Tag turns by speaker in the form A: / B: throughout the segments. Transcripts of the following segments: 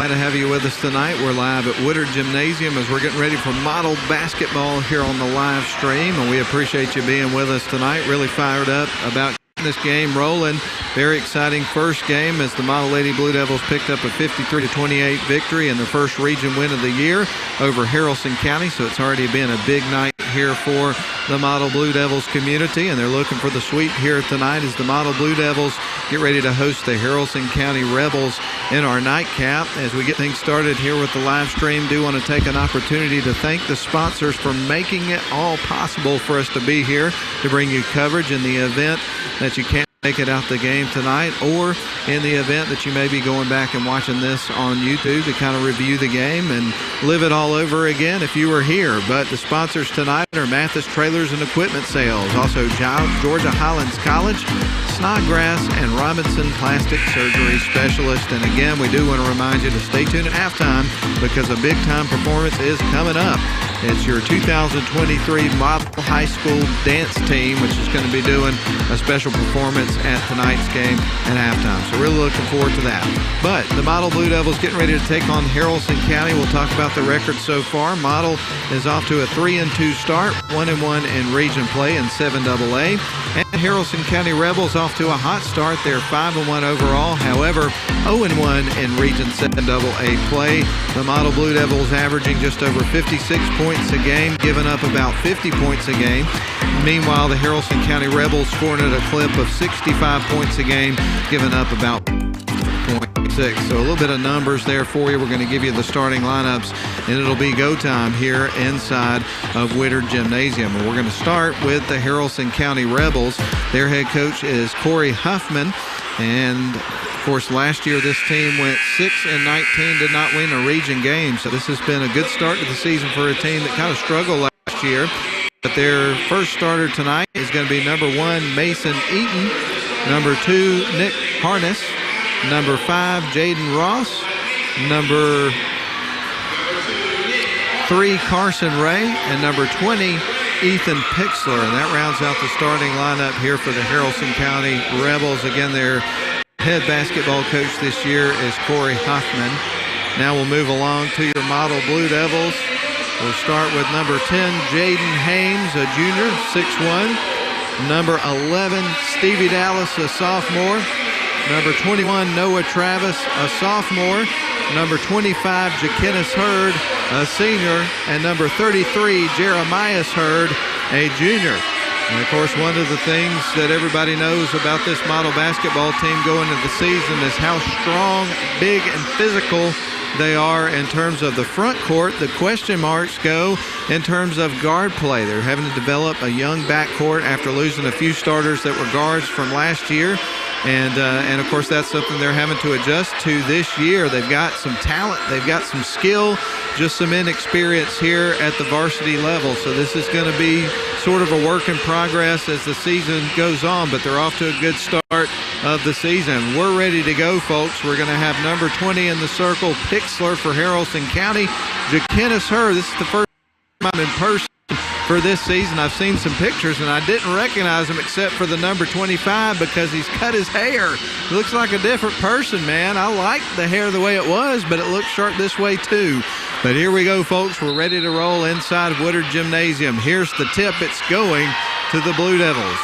A: Glad to have you with us tonight. We're live at Woodard Gymnasium as we're getting ready for model basketball here on the live stream, and we appreciate you being with us tonight. Really fired up about this game rolling. Very exciting first game as the Model Lady Blue Devils picked up a 53-28 victory in their first region win of the year over Haralson County. So it's already been a big night here for the Model Blue Devils community, and they're looking for the sweep here tonight as the Model Blue Devils get ready to host the Haralson County Rebels in our nightcap. As we get things started here with the live stream, do want to take an opportunity to thank the sponsors for making it all possible for us to be here to bring you coverage in the event that you can't make it out the game tonight, or in the event that you may be going back and watching this on YouTube to kind of review the game and live it all over again if you were here. But the sponsors tonight are Mathis Trailers and Equipment Sales, also Georgia Highlands College, Snodgrass, and Robinson Plastic Surgery Specialist. And again, we do want to remind you to stay tuned at halftime because a big-time performance is coming up. It's your 2023 Model High School dance team, which is going to be doing a special performance at tonight's game at halftime. So really looking forward to that. But the Model Blue Devils getting ready to take on Haralson County. We'll talk about the record so far. Model is off to a 3-2 start, 1-1 in region play in 7AA. And Haralson County Rebels off to a hot start. They're 5-1 overall. However, 0-1 in region 7AA play. The Model Blue Devils averaging just over 56 points a game, giving up about 50 points a game. Meanwhile, the Haralson County Rebels scoring at a clip of 65 points a game, giving up about 0.6. So a little bit of numbers there for you. We're going to give you the starting lineups, and it'll be go time here inside of Woodard Gymnasium. And we're going to start with the Haralson County Rebels. Their head coach is Corey Huffman, and of course, last year this team went 6-19, did not win a region game. So this has been a good start to the season for a team that kind of struggled last year. But their first starter tonight is going to be number 1, Mason Eaton, number 2, Nick Harness, number 5, Jaden Ross, number 3, Carson Ray, and number 20, Ethan Pixler. And that rounds out the starting lineup here for the Haralson County Rebels. Again, their head basketball coach this year is Corey Hoffman. Now we'll move along to your Model Blue Devils. We'll start with number 10, Jaden Hames, a junior, 6'1". Number 11, Stevie Dallas, a sophomore. Number 21, Noah Travis, a sophomore. Number 25, Jakenis Hurd, a senior. And number 33, Jeremias Hurd, a junior. And, of course, one of the things that everybody knows about this model basketball team going into the season is how strong, big, and physical they are in terms of the front court. The question marks go in terms of guard play. They're having to develop a young backcourt after losing a few starters that were guards from last year. And of course, that's something they're having to adjust to this year. They've got some talent. They've got some skill, just some inexperience here at the varsity level. So this is going to be sort of a work in progress as the season goes on, but they're off to a good start of the season. We're ready to go, folks. We're going to have number 20 in the circle, Pixler for Haralson County. Jakenis Hurd, this is the first time I'm in person for this season. I've seen some pictures, and I didn't recognize him except for the number 25 because he's cut his hair. He looks like a different person, man. I like the hair the way it was, but it looks sharp this way too. But here we go, folks. We're ready to roll inside of Woodard Gymnasium. Here's the tip. It's going to the Blue Devils.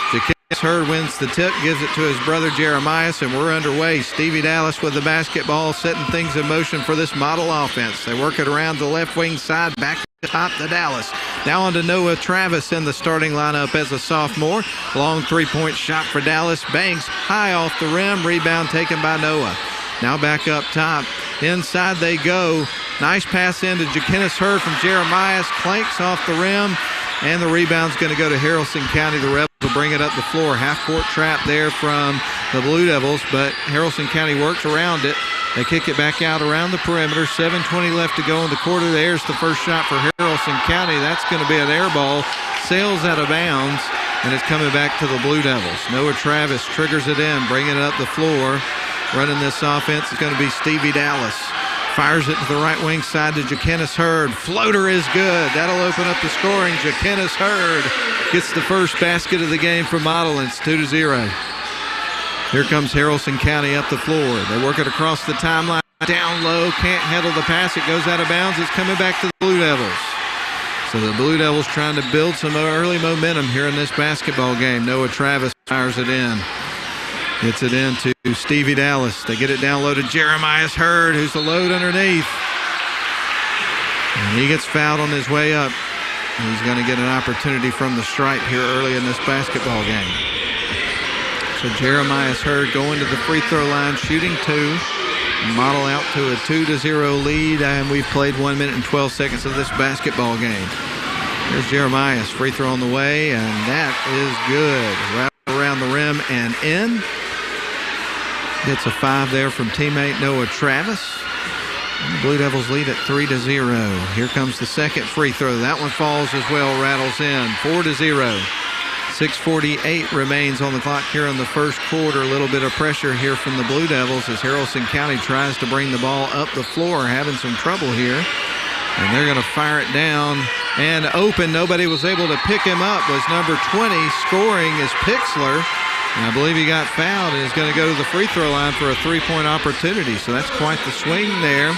A: Jakenis Hurd wins the tip, gives it to his brother Jeremias, and we're underway. Stevie Dallas with the basketball, setting things in motion for this model offense. They work it around the left wing side, back to top to Dallas. Now on to Noah Travis in the starting lineup as a sophomore. Long three-point shot for Dallas. Bangs high off the rim. Rebound taken by Noah. Now back up top. Inside they go. Nice pass into Jakenis Hurd from Jeremias. Clanks off the rim. And the rebound's going to go to Haralson County. The Rebels will bring it up the floor. Half-court trap there from the Blue Devils, but Haralson County works around it. They kick it back out around the perimeter. 7:20 left to go in the quarter. There's the first shot for Haralson County. That's going to be an air ball. Sails out of bounds, and it's coming back to the Blue Devils. Noah Travis triggers it in, bringing it up the floor. Running this offense is going to be Stevie Dallas. Fires it to the right wing side to Jakenis Hurd. Floater is good. That'll open up the scoring. Jakenis Hurd gets the first basket of the game for Model, and it's 2-0. Here comes Haralson County up the floor. They work it across the timeline. down low, can't handle the pass. It goes out of bounds. It's coming back to the Blue Devils. So the Blue Devils trying to build some early momentum here in this basketball game. Noah Travis fires it in. Gets it in to Stevie Dallas. They get it down low to Jeremiah Hurd, who's the load underneath. And he gets fouled on his way up. He's going to get an opportunity from the stripe here early in this basketball game. So Jeremiah Hurd going to the free throw line, shooting 2. Model out to a 2-0 lead, and we've played 1 minute and 12 seconds of this basketball game. Here's Jeremiah's free throw on the way, and that is good. Right around the rim and in. Gets a 5 there from teammate Noah Travis. And the Blue Devils lead at 3-0. Here comes the second free throw. That one falls as well, rattles in. 4-0. 6:48 remains on the clock here in the first quarter. A little bit of pressure here from the Blue Devils as Haralson County tries to bring the ball up the floor, having some trouble here. And they're going to fire it down and open. Nobody was able to pick him up. Was number 20. Scoring is Pixler. And I believe he got fouled and is going to go to the free throw line for a 3-point opportunity. So that's quite the swing there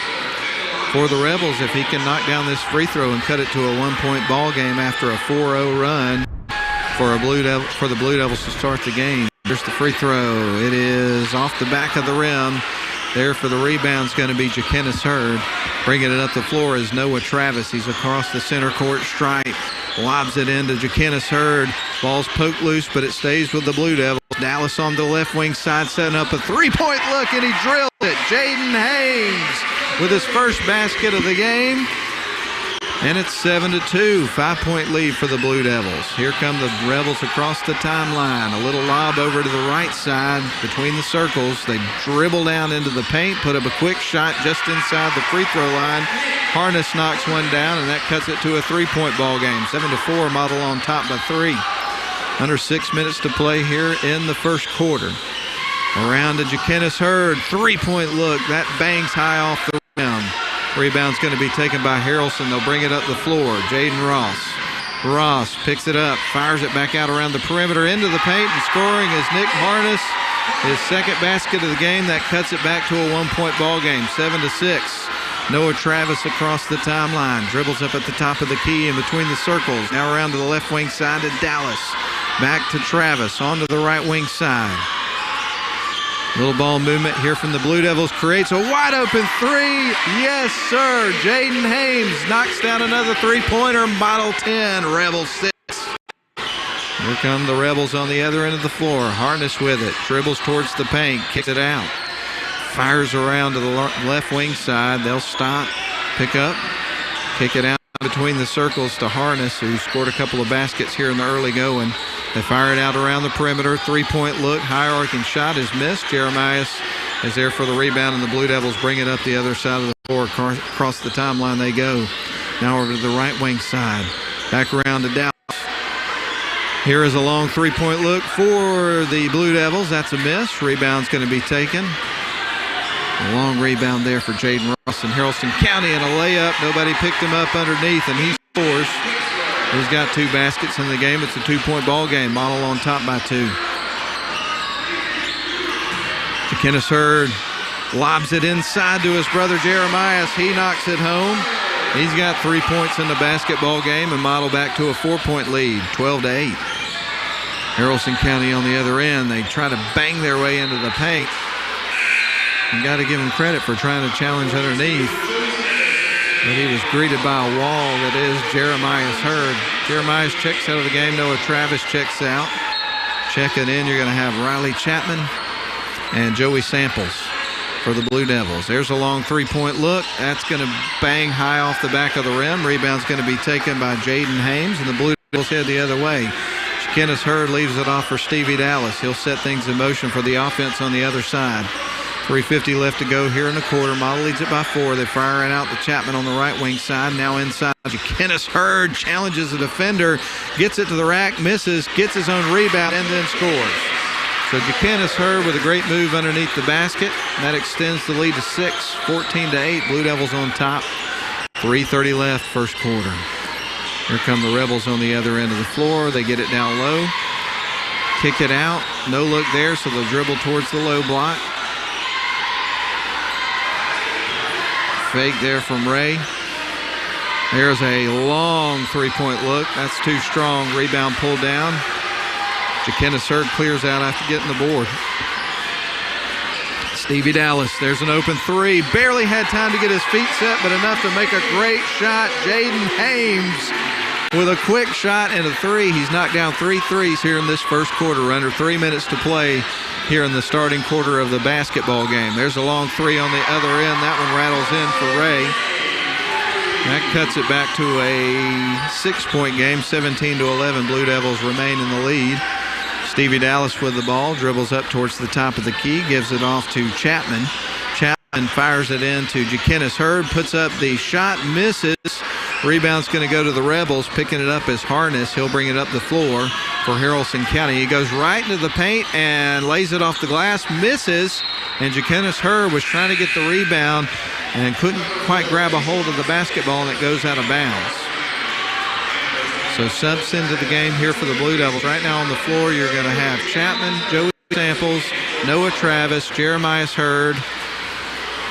A: for the Rebels if he can knock down this free throw and cut it to a 1-point ball game after a 4-0 run for the Blue Devils to start the game. Here's the free throw. It is off the back of the rim. There for the rebound is going to be Jakenis Hurd. Bringing it up the floor is Noah Travis. He's across the center court stripe. Lobs it into Jakenis Hurd. Ball's poked loose, but it stays with the Blue Devils. Dallas on the left wing side setting up a 3-point look, and he drilled it. Jaden Haynes with his first basket of the game. And it's 7-2, 5-point lead for the Blue Devils. Here come the Rebels across the timeline. A little lob over to the right side between the circles. They dribble down into the paint, put up a quick shot just inside the free throw line. Harness knocks one down, and that cuts it to a 3-point ball game. 7-4, Model on top by 3. Under 6 minutes to play here in the first quarter. Around to Jakenis Hurd, 3-point look. That bangs high off the rim. Rebound's going to be taken by Haralson. They'll bring it up the floor. Jaden Ross. Ross picks it up, fires it back out around the perimeter into the paint, and scoring is Nick Harness. His second basket of the game. That cuts it back to a 1-point ball game, 7-6. Noah Travis across the timeline. Dribbles up at the top of the key in between the circles. Now around to the left wing side to Dallas. Back to Travis onto the right wing side. Little ball movement here from the Blue Devils creates a wide open 3. Yes, sir. Jaden Haynes knocks down another 3-pointer. Model 10, Rebels 6. Here come the Rebels on the other end of the floor. Harness with it. Dribbles towards the paint. Kicks it out. Fires around to the left wing side. They'll stop. Pick up. Kick it out between the circles to Harness, who scored a couple of baskets here in the early going. They fire it out around the perimeter. 3-point look. High arcing shot is missed. Jeremiah is there for the rebound, and the Blue Devils bring it up the other side of the floor. Across the timeline they go. Now over to the right wing side. Back around to Dallas. Here is a long 3-point look for the Blue Devils. That's a miss. Rebound's going to be taken. A long rebound there for Jaden Ross and Haralson County, and a layup. Nobody picked him up underneath, and he scores. He's got 2 baskets in the game. It's a 2-point ball game. Model on top by 2. Jakenis Hurd lobs it inside to his brother Jeremiah. He knocks it home. He's got 3 points in the basketball game, and Model back to a 4-point lead, 12-8. Haralson County on the other end. They try to bang their way into the paint. You got to give him credit for trying to challenge underneath. But he was greeted by a wall that is Jeremiah Hurd. Jeremiah checks out of the game. Noah Travis checks out. Checking in, you're going to have Riley Chapman and Joey Samples for the Blue Devils. There's a long 3-point look. That's going to bang high off the back of the rim. Rebound's going to be taken by Jaden Haynes, and the Blue Devils head the other way. Jakenis Hurd leaves it off for Stevie Dallas. He'll set things in motion for the offense on the other side. 3:50 left to go here in the quarter. Model leads it by 4. They fire it out to Chapman on the right wing side. Now inside, Jakenis Hurd challenges the defender, gets it to the rack, misses, gets his own rebound, and then scores. So Jakenis Hurd with a great move underneath the basket. That extends the lead to 6, 14-8. Blue Devils on top. 3:30 left, first quarter. Here come the Rebels on the other end of the floor. They get it down low. Kick it out. No look there, so they'll dribble towards the low block. Fake there from Ray. There's a long three-point look. That's too strong. Rebound pulled down. Ja'Kennis Hurd clears out after getting the board. Stevie Dallas, there's an open three. Barely had time to get his feet set, but enough to make a great shot. Jaden Hames with a quick shot and a three. He's knocked down 3 threes here in this first quarter. Under 3 minutes to play here in the starting quarter of the basketball game. There's a long three on the other end. That one rattles in for Ray. That cuts it back to a 6-point game, 17-11. Blue Devils remain in the lead. Stevie Dallas with the ball, dribbles up towards the top of the key, gives it off to Chapman. Chapman fires it in to Ja'Kennis Hurd, puts up the shot, misses. Rebound's going to go to the Rebels. Picking it up is Harness. He'll bring it up the floor for Haralson County. He goes right into the paint and lays it off the glass, misses. And Ja'Kennis Hurd was trying to get the rebound and couldn't quite grab a hold of the basketball, and it goes out of bounds. So subs into the game here for the Blue Devils. Right now on the floor, you're going to have Chapman, Joey Samples, Noah Travis, Jeremiah Hurd.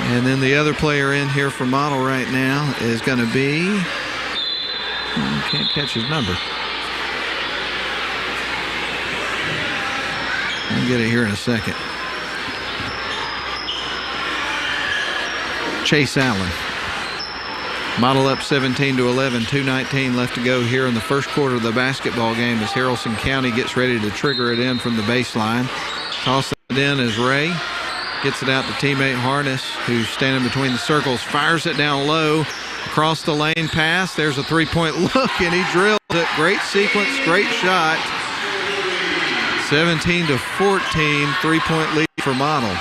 A: And then the other player in here for Model right now is going to be, can't catch his number. I'll get it here in a second. Chase Allen. Model up 17-11, 2:19 left to go here in the first quarter of the basketball game as Haralson County gets ready to trigger it in from the baseline. Toss it in as Ray gets it out to teammate Harness, who's standing between the circles, fires it down low, across the lane pass. There's a three-point look, and he drills it. Great sequence, great shot. 17-14, three-point lead for Model.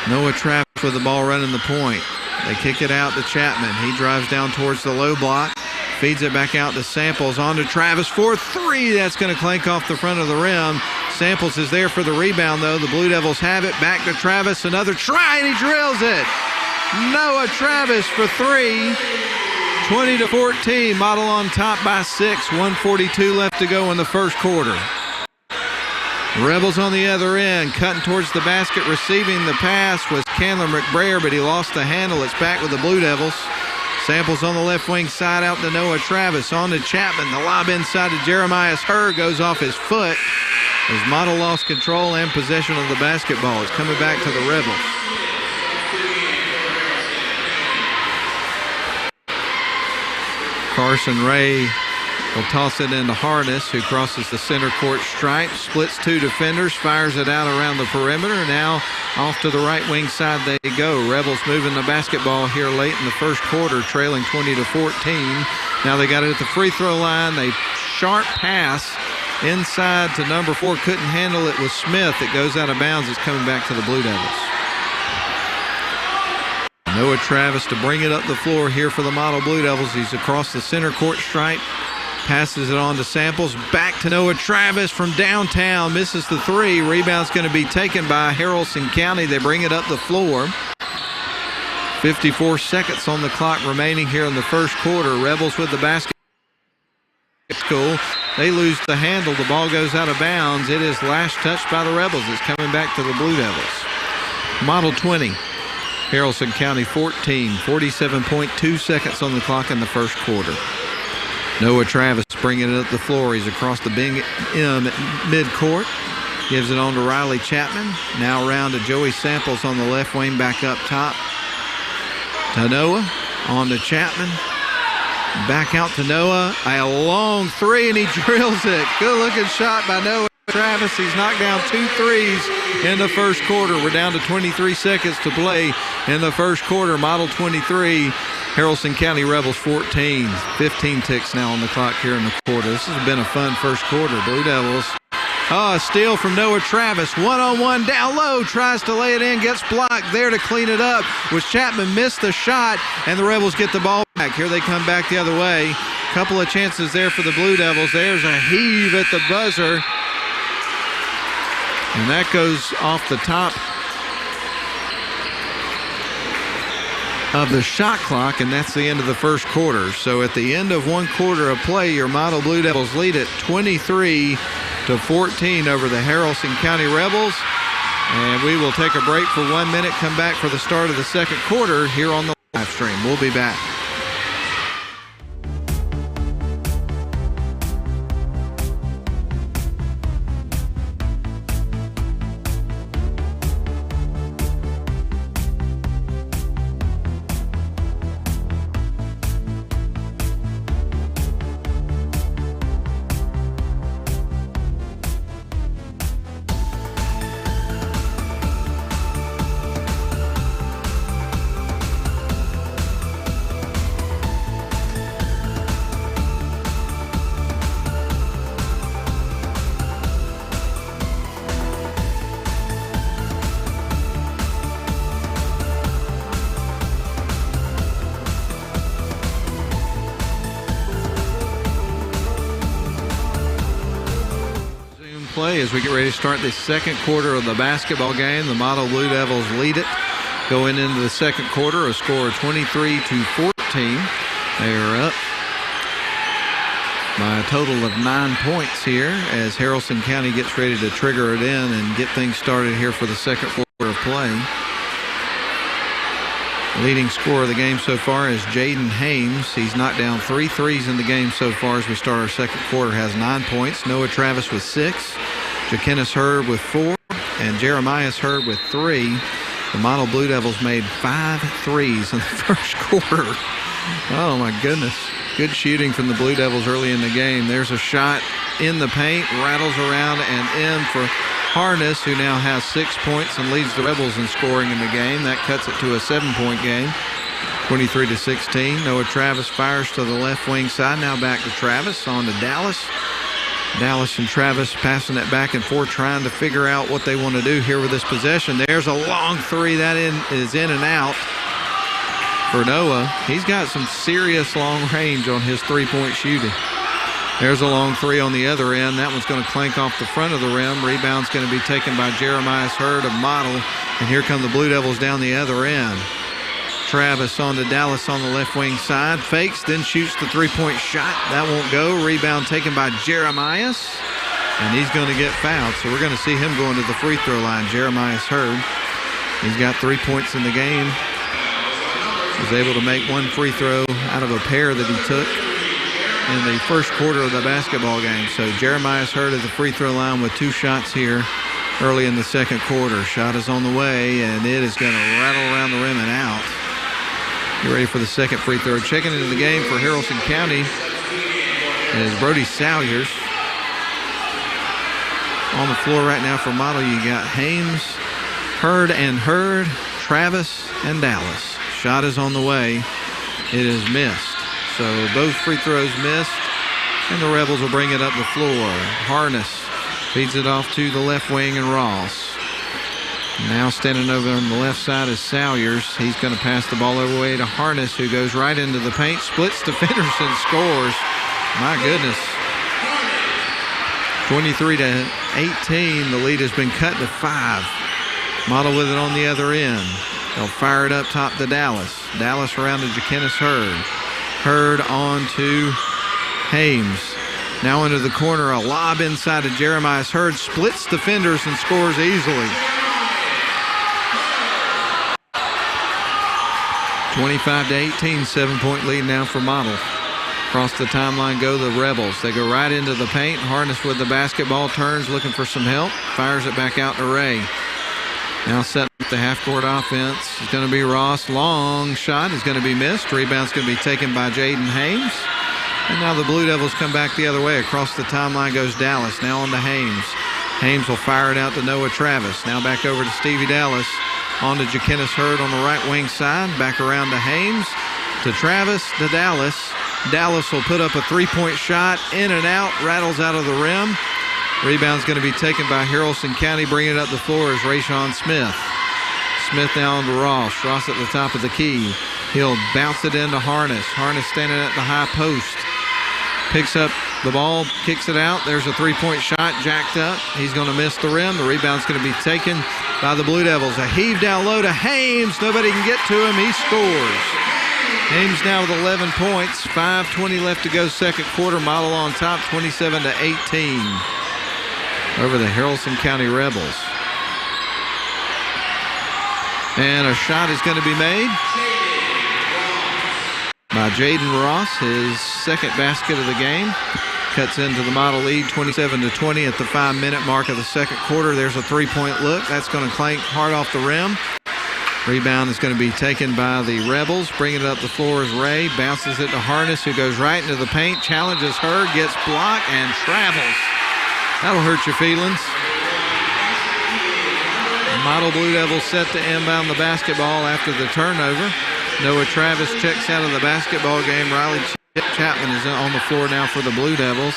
A: Noah Travis with the ball running the point. They kick it out to Chapman. He drives down towards the low block, feeds it back out to Samples, on to Travis for three. That's going to clank off the front of the rim. Samples is there for the rebound, though. The Blue Devils have it. Back to Travis. Another try, and he drills it. Noah Travis for three. 20-14. Model on top by 6. 1:42 left to go in the first quarter. Rebels on the other end, cutting towards the basket. Receiving the pass was Candler McBrayer, but he lost the handle. It's back with the Blue Devils. Samples on the left wing side out to Noah Travis. On to Chapman. The lob inside to Jeremiah Hurd goes off his foot as Model lost control and possession of the basketball. It's coming back to the Rebels. Carson Ray will toss it into Harness, who crosses the center court stripe, splits two defenders, fires it out around the perimeter. Now off to the right wing side they go. Rebels moving the basketball here late in the first quarter, trailing 20-14. Now they got it at the free throw line. They sharp pass inside to number 4. Couldn't handle it with Smith. It goes out of bounds. It's coming back to the Blue Devils. Noah Travis to bring it up the floor here for the Model Blue Devils. He's across the center court stripe. Passes it on to Samples. Back to Noah Travis from downtown. Misses the three. Rebound's going to be taken by Haralson County. They bring it up the floor. 54 seconds on the clock remaining here in the first quarter. Rebels with the basket. They lose the handle. The ball goes out of bounds. It is last touched by the Rebels. It's coming back to the Blue Devils. Model 20. Haralson County 14. 47.2 seconds on the clock in the first quarter. Noah Travis bringing it up the floor. He's across the big M at midcourt. Gives it on to Riley Chapman. Now around to Joey Samples on the left wing, back up top. To Noah. On to Chapman. Back out to Noah. A long three, and he drills it. Good looking shot by Noah Travis. He's knocked down 2 threes in the first quarter. We're down to 23 seconds to play in the first quarter. Model 23. Haralson County Rebels 14. 15 ticks now on the clock here in the quarter. This has been a fun first quarter. Blue Devils. A steal from Noah Travis. One-on-one down low. Tries to lay it in. Gets blocked there to clean it up. Was Chapman missed the shot, and the Rebels get the ball back. Here they come back the other way. Couple of chances there for the Blue Devils. There's a heave at the buzzer. And that goes off the top of the shot clock, and that's the end of the first quarter. So at the end of one quarter of play, your Model Blue Devils lead at 23-14 over the Haralson County Rebels. And we will take a break for 1 minute, come back for the start of the second quarter here on the live stream. We'll be back. Play as we get ready to start the second quarter of the basketball game. The Model Blue Devils lead it going into the second quarter, a score of 23-14. They are up by a total of 9 points here as Haralson County gets ready to trigger it in and get things started here for the second quarter of play. Leading scorer of the game so far is Jaden Hames. He's knocked down 3 threes in the game so far as we start our second quarter, has 9 points. Noah Travis with 6, Jakenis Hurd with 4, and Jeremias Hurd with 3. The Model Blue Devils made 5 threes in the first quarter. Oh my goodness. Good shooting from the Blue Devils early in the game. There's a shot in the paint, rattles around and in for Harness, who now has 6 points and leads the Rebels in scoring in the game. That cuts it to a 7-point game, 23-16. Noah Travis fires to the left wing side. Now back to Travis, on to Dallas. Dallas and Travis passing it back and forth, trying to figure out what they want to do here with this possession. There's a long three. That is in and out for Noah. He's got some serious long range on his three-point shooting. There's a long three on the other end. That one's going to clank off the front of the rim. Rebound's going to be taken by Jeremias Hurd of Model. And here come the Blue Devils down the other end. Travis on to Dallas on the left wing side. Fakes, then shoots the three-point shot. That won't go. Rebound taken by Jeremias. And he's going to get fouled. So we're going to see him going to the free throw line. Jeremias Hurd. He's got 3 points in the game. Was able to make one free throw out of a pair that he took in the first quarter of the basketball game. So Jeremias Hurd at the free throw line with 2 shots here early in the second quarter. Shot is on the way, and it is going to rattle around the rim and out. Get ready for the second free throw. Checking into the game for Haralson County is Brody Salyers. On the floor right now for Model, you got Hames, Hurd, Travis, and Dallas. Shot is on the way. It is missed. So both free throws missed, and the Rebels will bring it up the floor. Harness feeds it off to the left wing, and Ross. Now standing over on the left side is Salyers. He's going to pass the ball away to Harness, who goes right into the paint, splits defenders and scores. My goodness. 23-18. The lead has been cut to 5. Model with it on the other end. They'll fire it up top to Dallas. Dallas around to Jakenis Hurd. Hurd on to Hames. Now into the corner, a lob inside to Jeremias Hurd. Splits defenders and scores easily. 25-18, 7-point lead now for Model. Across the timeline go the Rebels. They go right into the paint. Harness with the basketball, turns, looking for some help. Fires it back out to Ray. Now setting up the half-court offense. It's going to be Ross. Long shot is going to be missed. Rebound's going to be taken by Jaden Hames. And now the Blue Devils come back the other way. Across the timeline goes Dallas. Now on to Hames. Hames will fire it out to Noah Travis. Now back over to Stevie Dallas. On to Jakenis Hurd on the right wing side. Back around to Hames. To Travis. To Dallas. Dallas will put up a three-point shot. In and out. Rattles out of the rim. Rebound's going to be taken by Haralson County. Bringing it up the floor is Rayshawn Smith. Smith now on to Ross. Ross at the top of the key. He'll bounce it into Harness. Harness standing at the high post. Picks up the ball, kicks it out. There's a three-point shot jacked up. He's going to miss the rim. The rebound's going to be taken by the Blue Devils. A heave down low to Hames. Nobody can get to him. He scores. Hames now with 11 points. 5:20 left to go second quarter. Model on top, 27-18. Over the Haralson County Rebels. And a shot is going to be made. by Jaden Ross, his second basket of the game. Cuts into the model lead 27-20 at the 5-minute mark of the second quarter. There's a three-point look. That's going to clank hard off the rim. Rebound is going to be taken by the Rebels. Bringing it up the floor is Ray. Bounces it to Harness, who goes right into the paint. Challenges her, gets blocked, and travels. That'll hurt your feelings. The model Blue Devils set to inbound the basketball after the turnover. Noah Travis checks out of the basketball game. Riley Chapman is on the floor now for the Blue Devils.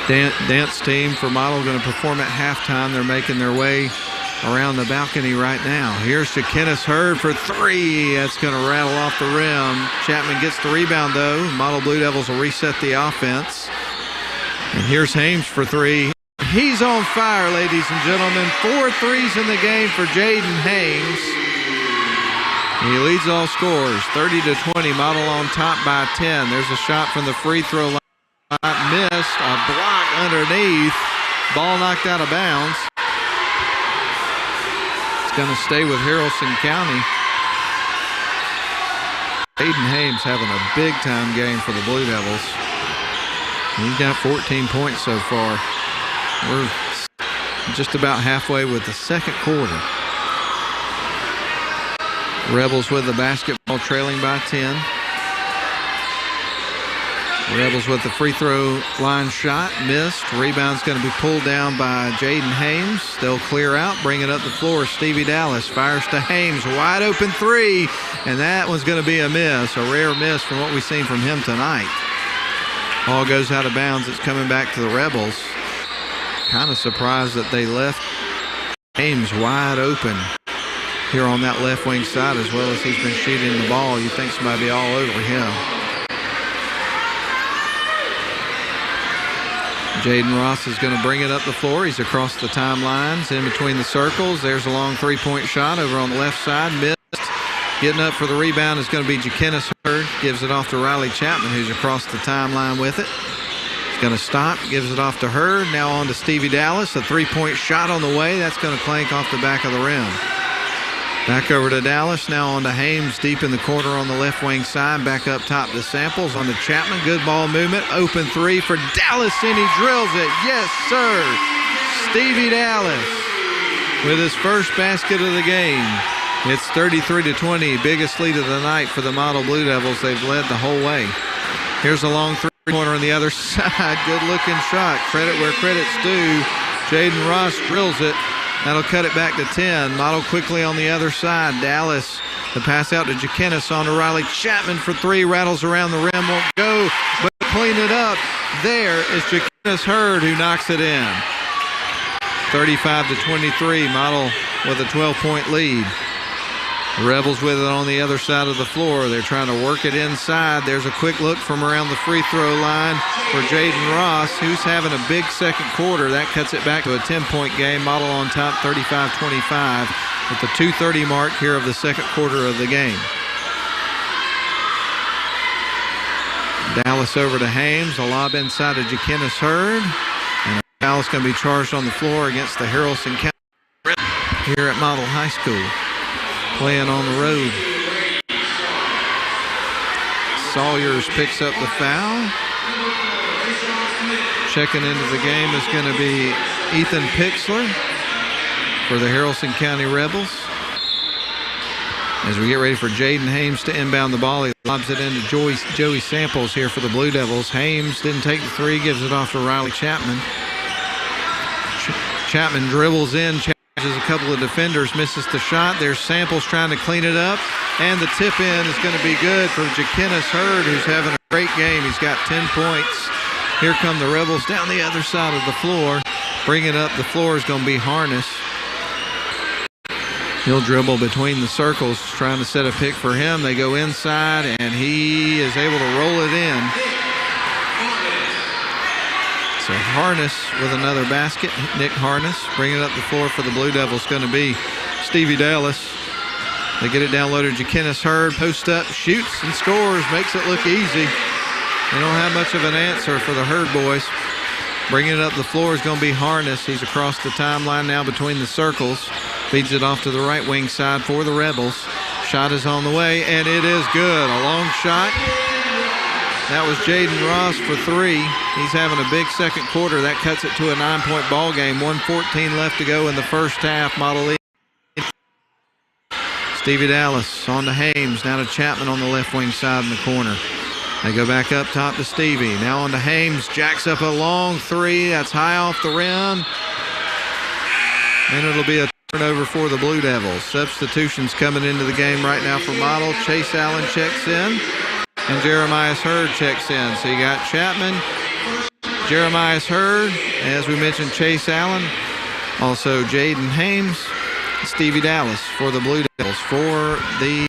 A: Dance team for model going to perform at halftime. They're making their way around the balcony right now. Here's Jakenis Hurd for three. That's going to rattle off the rim. Chapman gets the rebound, though. Model Blue Devils will reset the offense. And here's Hames for three. He's on fire, ladies and gentlemen. 4 threes in the game for Jaden Hames. He leads all scorers, 30-20. Model on top by 10. There's a shot from the free throw line. Missed. A block underneath. Ball knocked out of bounds. Going to stay with Haralson County. Aiden Hames having a big-time game for the Blue Devils. He's got 14 points so far. We're just about halfway with the second quarter. Rebels with the basketball, trailing by 10. Rebels with the free throw line shot, missed. Rebound's going to be pulled down by Jaden Hames. They'll clear out, bring it up the floor. Stevie Dallas fires to Hames, wide open three, and that one's going to be a miss, a rare miss from what we've seen from him tonight. Ball goes out of bounds. It's coming back to the Rebels. Kind of surprised that they left Hames wide open here on that left wing side, as well as he's been shooting the ball. You think somebody be all over him. Jaden Ross is going to bring it up the floor. He's across the timelines, in between the circles. There's a long three-point shot over on the left side. Missed. Getting up for the rebound is going to be Jakenis Hurd. Gives it off to Riley Chapman, who's across the timeline with it. He's going to stop. Gives it off to Hurd. Now on to Stevie Dallas. A three-point shot on the way. That's going to clank off the back of the rim. Back over to Dallas. Now on to Hames, deep in the corner on the left wing side. Back up top to Samples. On to Chapman. Good ball movement. Open three for Dallas, and he drills it. Yes, sir. Stevie Dallas with his first basket of the game. It's 33-20. Biggest lead of the night for the model Blue Devils. They've led the whole way. Here's a long three-pointer on the other side. Good-looking shot. Credit where credit's due. Jaden Ross drills it. That'll cut it back to 10. Model quickly on the other side. Dallas, the pass out to Jakenis, on to Riley Chapman for three. Rattles around the rim, won't go, but clean it up. There is Jakenis Hurd, who knocks it in. 35-23. Model with a 12-point lead. Rebels with it on the other side of the floor. They're trying to work it inside. There's a quick look from around the free throw line for Jaden Ross, who's having a big second quarter. That cuts it back to a 10-point game. Model on top, 35-25, at the 2:30 mark here of the second quarter of the game. Dallas over to Hames. A lob inside to Jakenis Hurd. And Dallas going to be charged on the floor against the Haralson County here at Model High School. Playing on the road. Sawyers picks up the foul. Checking into the game is going to be Ethan Pixler for the Haralson County Rebels. As we get ready for Jaden Hames to inbound the ball, he lobs it into Joey Samples here for the Blue Devils. Hames didn't take the three, gives it off to Riley Chapman. Chapman dribbles in, a couple of defenders, misses the shot. There's Samples trying to clean it up, and the tip in is going to be good for Jakenis Hurd, who's having a great game. He's got 10 points. Here come the Rebels down the other side of the floor. Bringing up the floor is going to be Harness. He'll dribble between the circles, trying to set a pick for him. They go inside, and he is able to roll it in. So Harness with another basket. Nick Harness bringing it up the floor for the Blue Devils. Going to be Stevie Dallas. They get it down low to Jakenis Hurd. Post up, shoots and scores. Makes it look easy. They don't have much of an answer for the Hurd boys. Bringing it up the floor is going to be Harness. He's across the timeline now between the circles. Feeds it off to the right wing side for the Rebels. Shot is on the way, and it is good. A long shot. That was Jaden Ross for 3. He's having a big second quarter. That cuts it to a 9-point ball game. 1:14 left to go in the first half. Model lead. Stevie Dallas on to Hames. Now to Chapman on the left wing side in the corner. They go back up top to Stevie. Now on to Hames. Jacks up a long 3. That's high off the rim. And it'll be a turnover for the Blue Devils. Substitutions coming into the game right now for Model. Chase Allen checks in. And Jeremiah Hurd checks in. So you got Chapman, Jeremiah Hurd, as we mentioned, Chase Allen, also Jaden Hames, Stevie Dallas for the Blue Devils. For the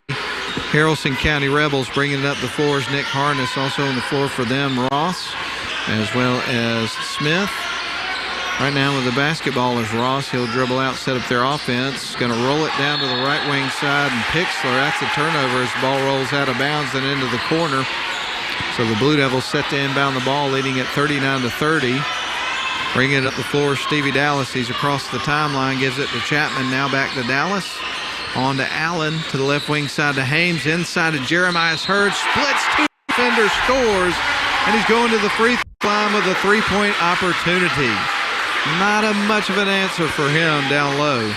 A: Haralson County Rebels, bringing it up the floor is Nick Harness. Also on the floor for them, Ross, as well as Smith. Right now with the basketball is Ross. He'll dribble out, set up their offense. Going to roll it down to the right wing side, and Pixler, that's a turnover as the ball rolls out of bounds and into the corner. So the Blue Devils set to inbound the ball, leading at 39-30. Bringing it up the floor, Stevie Dallas. He's across the timeline, gives it to Chapman. Now back to Dallas. On to Allen, to the left wing side to Hames. Inside to Jeremiah Hurd. Splits 2 defenders, scores. And he's going to the free throw line with a 3-point opportunity. Not much of an answer for him down low.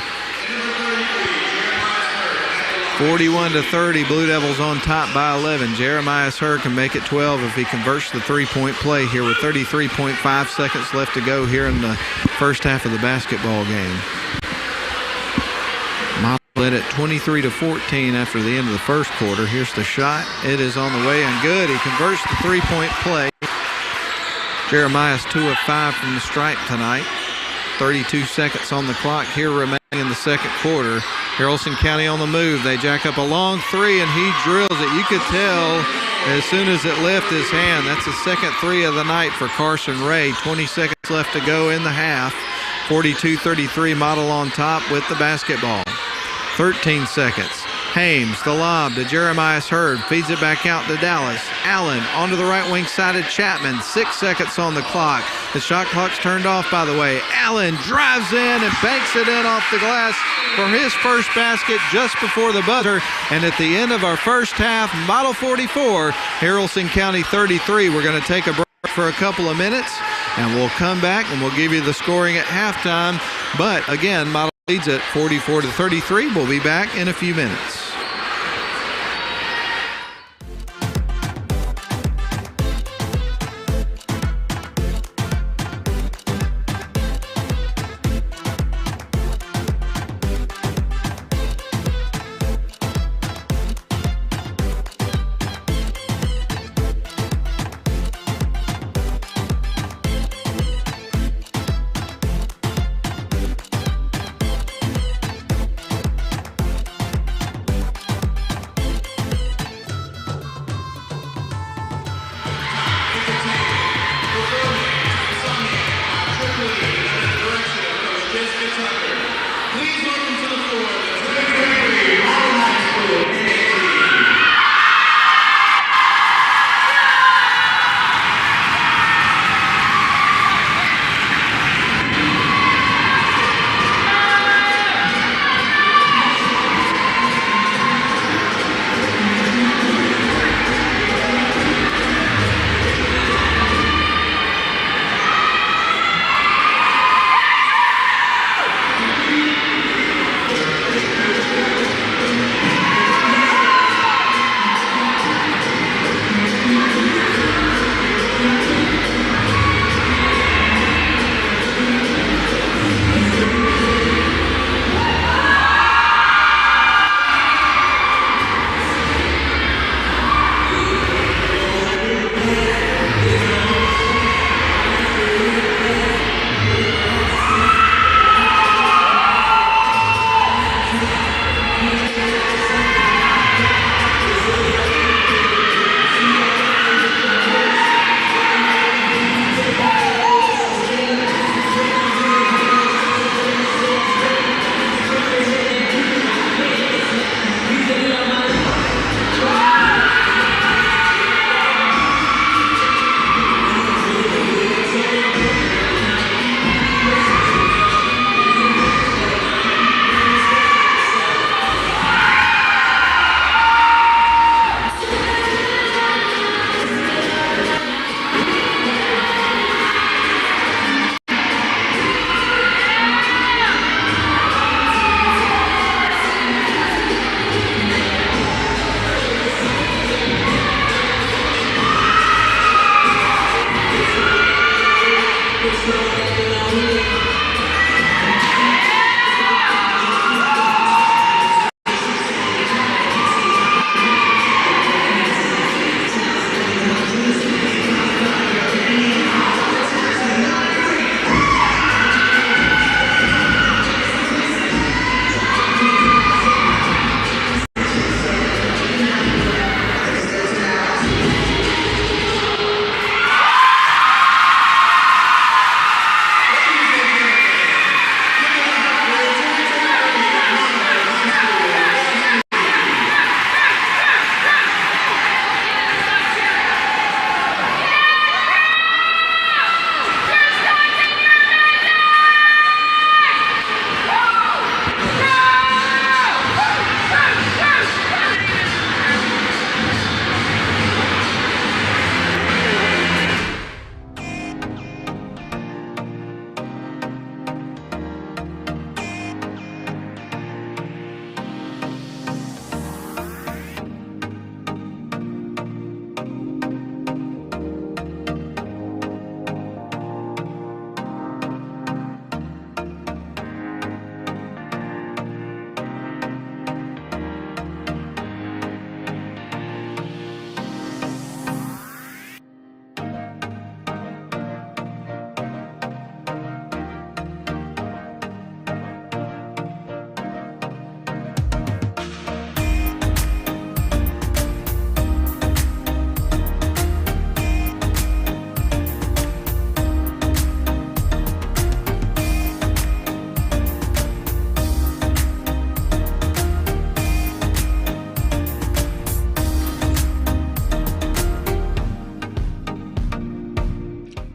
A: 41-30, Blue Devils on top by 11. Jeremiah Hurd can make it 12 if he converts the 3-point play here with 33.5 seconds left to go here in the first half of the basketball game. Model led at 23-14 after the end of the first quarter. Here's the shot. It is on the way and good. He converts the 3-point play. Jeremiah's 2 of 5 from the stripe tonight. 32 seconds on the clock here remaining in the second quarter. Haralson County on the move. They jack up a long 3, and he drills it. You could tell as soon as it left his hand. That's the second 3 of the night for Carson Ray. 20 seconds left to go in the half. 42-33, Model on top with the basketball. 13 seconds. Hames, the lob to Jeremiah Hurd, feeds it back out to Dallas. Allen onto the right wing side of Chapman. 6 seconds on the clock. The shot clock's turned off, by the way. Allen drives in and banks it in off the glass for his first basket just before the buzzer. And at the end of our first half, Model 44, Haralson County 33. We're going to take a break for a couple of minutes, and we'll come back and we'll give you the scoring at halftime. But again, Model leads at 44-33. We'll be back in a few minutes.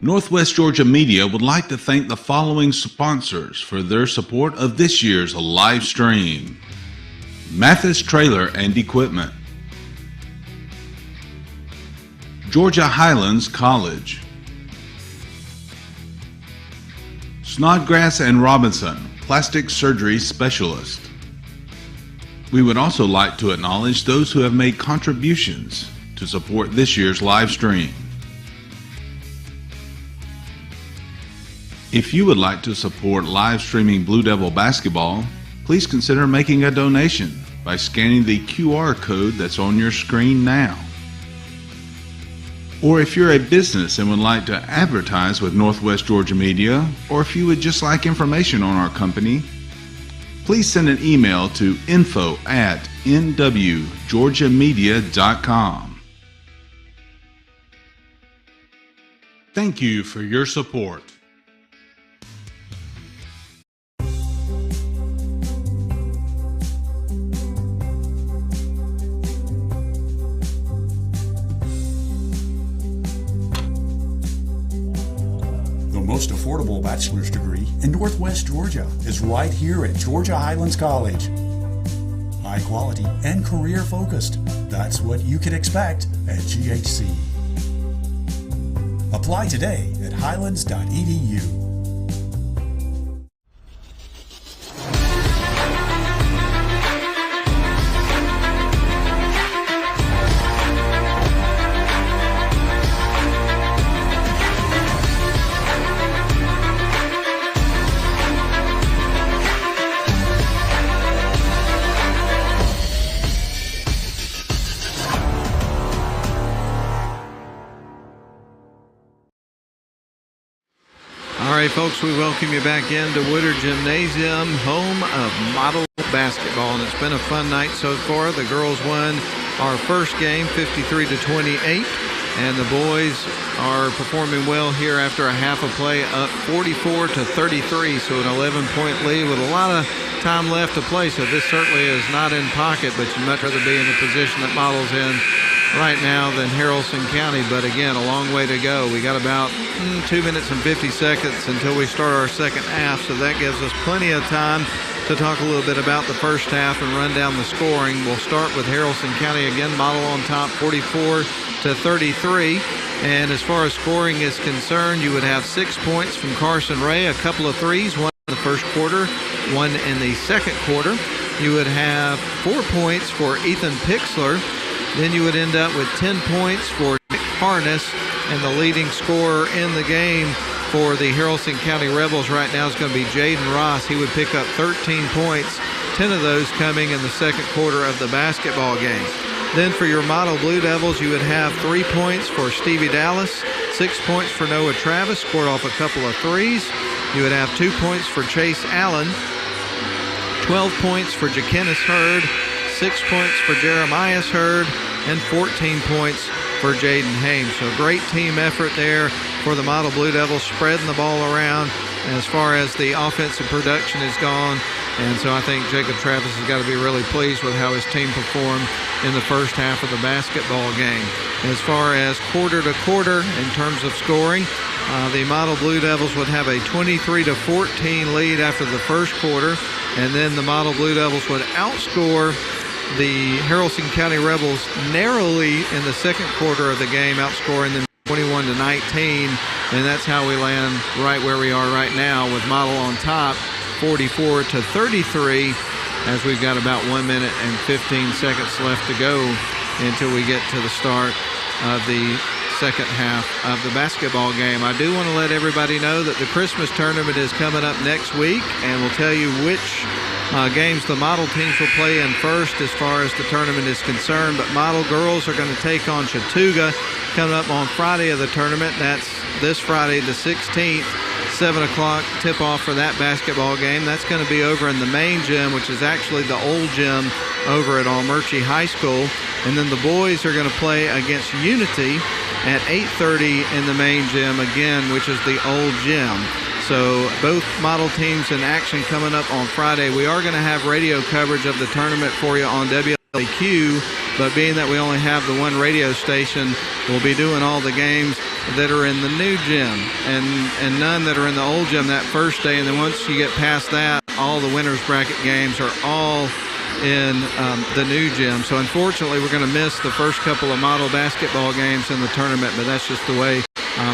B: Northwest Georgia Media would like to thank the following sponsors for their support of this year's live stream: Mathis Trailer and Equipment, Georgia Highlands College, Snodgrass and Robinson, Plastic Surgery Specialist. We would also like to acknowledge those who have made contributions to support this year's live stream. If you would like to support live streaming Blue Devil basketball, please consider making a donation by scanning the QR code that's on your screen now. Or if you're a business and would like to advertise with Northwest Georgia Media, or if you would just like information on our company, please send an email to info@nwgeorgiamedia.com. Thank you for your support.
C: The most affordable bachelor's degree in Northwest Georgia is right here at Georgia Highlands College. High quality and career focused. That's what you can expect at GHC. Apply today at highlands.edu.
A: All right, folks, we welcome you back into Woodard Gymnasium, home of model basketball, and it's been a fun night so far. The girls won our first game 53-28, and the boys are performing well here after a half of play, up 44-33, so an 11-point lead with a lot of time left to play. So this certainly is not in pocket, but you'd much rather be in the position that Model's in right now than Haralson County. But again, a long way to go. We got about 2 minutes and 50 seconds until we start our second half, so that gives us plenty of time to talk a little bit about the first half and run down the scoring. We'll start with Haralson County again, Model on top, 44-33. And as far as scoring is concerned, you would have 6 points from Carson Ray, a couple of threes, one in the first quarter, one in the second quarter. You would have 4 points for Ethan Pixler. Then you would end up with 10 points for Nick Harness, and the leading scorer in the game for the Haralson County Rebels right now is going to be Jaden Ross. He would pick up 13 points, 10 of those coming in the second quarter of the basketball game. Then for your Model Blue Devils, you would have 3 points for Stevie Dallas, 6 points for Noah Travis, scored off a couple of threes. You would have 2 points for Chase Allen, 12 points for Jakenis Hurd, 6 points for Jeremias Hurd, and 14 points for Jaden Hames. So great team effort there for the Model Blue Devils, spreading the ball around as far as the offensive production is gone. And so I think Jacob Travis has got to be really pleased with how his team performed in the first half of the basketball game. As far as quarter to quarter in terms of scoring, the Model Blue Devils would have a 23-14 lead after the first quarter, and then the Model Blue Devils would outscore the Haralson County Rebels narrowly in the second quarter of the game, outscoring them 21-19, and that's how we land right where we are right now with Model on top, 44-33, as we've got about 1 minute and 15 seconds left to go until we get to the start of the second half of the basketball game. I do want to let everybody know that the Christmas tournament is coming up next week, and we'll tell you which games the model teams will play in first as far as the tournament is concerned. But model girls are going to take on Chattooga coming up on Friday of the tournament. That's this Friday the 16th, 7 o'clock tip-off for that basketball game. That's going to be over in the main gym, which is actually the old gym over at Almerchie High School. And then the boys are going to play against Unity at 8:30 in the main gym again, which is the old gym. So both model teams in action coming up on Friday. We are going to have radio coverage of the tournament for you on WLAQ, but being that we only have the one radio station, we'll be doing all the games that are in the new gym and none that are in the old gym that first day. And then once you get past that, all the winners bracket games are all in the new gym. So unfortunately, we're going to miss the first couple of model basketball games in the tournament, but that's just the way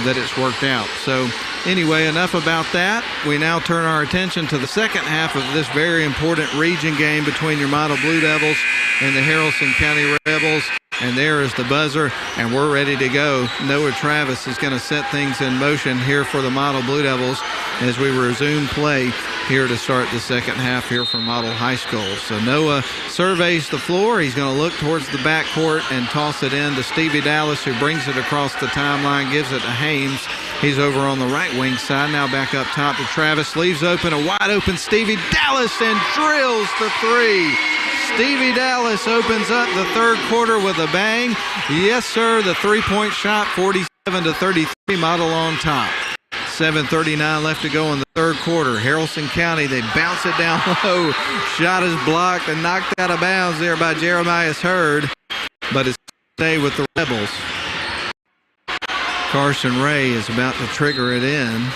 A: that it's worked out. So anyway, enough about that. We now turn our attention to the second half of this very important region game between your Model Blue Devils and the Haralson County Rebels. And there is the buzzer, and we're ready to go. Noah Travis is going to set things in motion here for the Model Blue Devils as we resume play here to start the second half here from Model High School. So Noah surveys the floor. He's going to look towards the backcourt and toss it in to Stevie Dallas, who brings it across the timeline, gives it to Hames. He's over on the right wing side. Now back up top to Travis. Leaves open a wide open Stevie Dallas and drills the three. Stevie Dallas opens up the third quarter with a bang. Yes, sir, the three-point shot, 47-33, Model on top. 7:39 left to go in the third quarter. Haralson County, they bounce it down low. Shot is blocked and knocked out of bounds there by Jeremias Hurd, but it's stay with the Rebels. Carson Ray is about to trigger it in.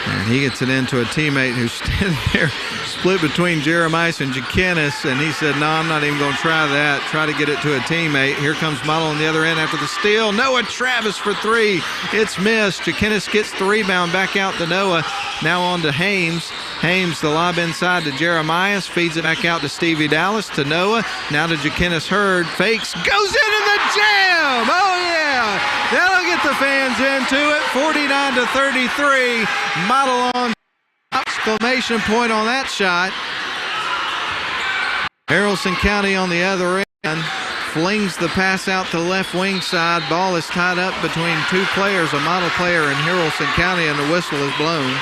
A: And he gets it into a teammate who's standing there split between Jeremias and Jakenis, and he said, no, I'm not even going to try that. Try to get it to a teammate. Here comes Model on the other end after the steal. Noah Travis for three. It's missed. Jakenis gets the rebound back out to Noah. Now on to Hames. Hames, the lob inside to Jeremias, feeds it back out to Stevie Dallas, to Noah. Now to Jakenis Hurd. Fakes, goes into the jam. Oh, yeah. That'll get the fans into it. 49-33. Model on exclamation point on that shot. Haralson County on the other end flings the pass out to the left wing side. Ball is tied up between two players, a model player in Haralson County, and the whistle is blown.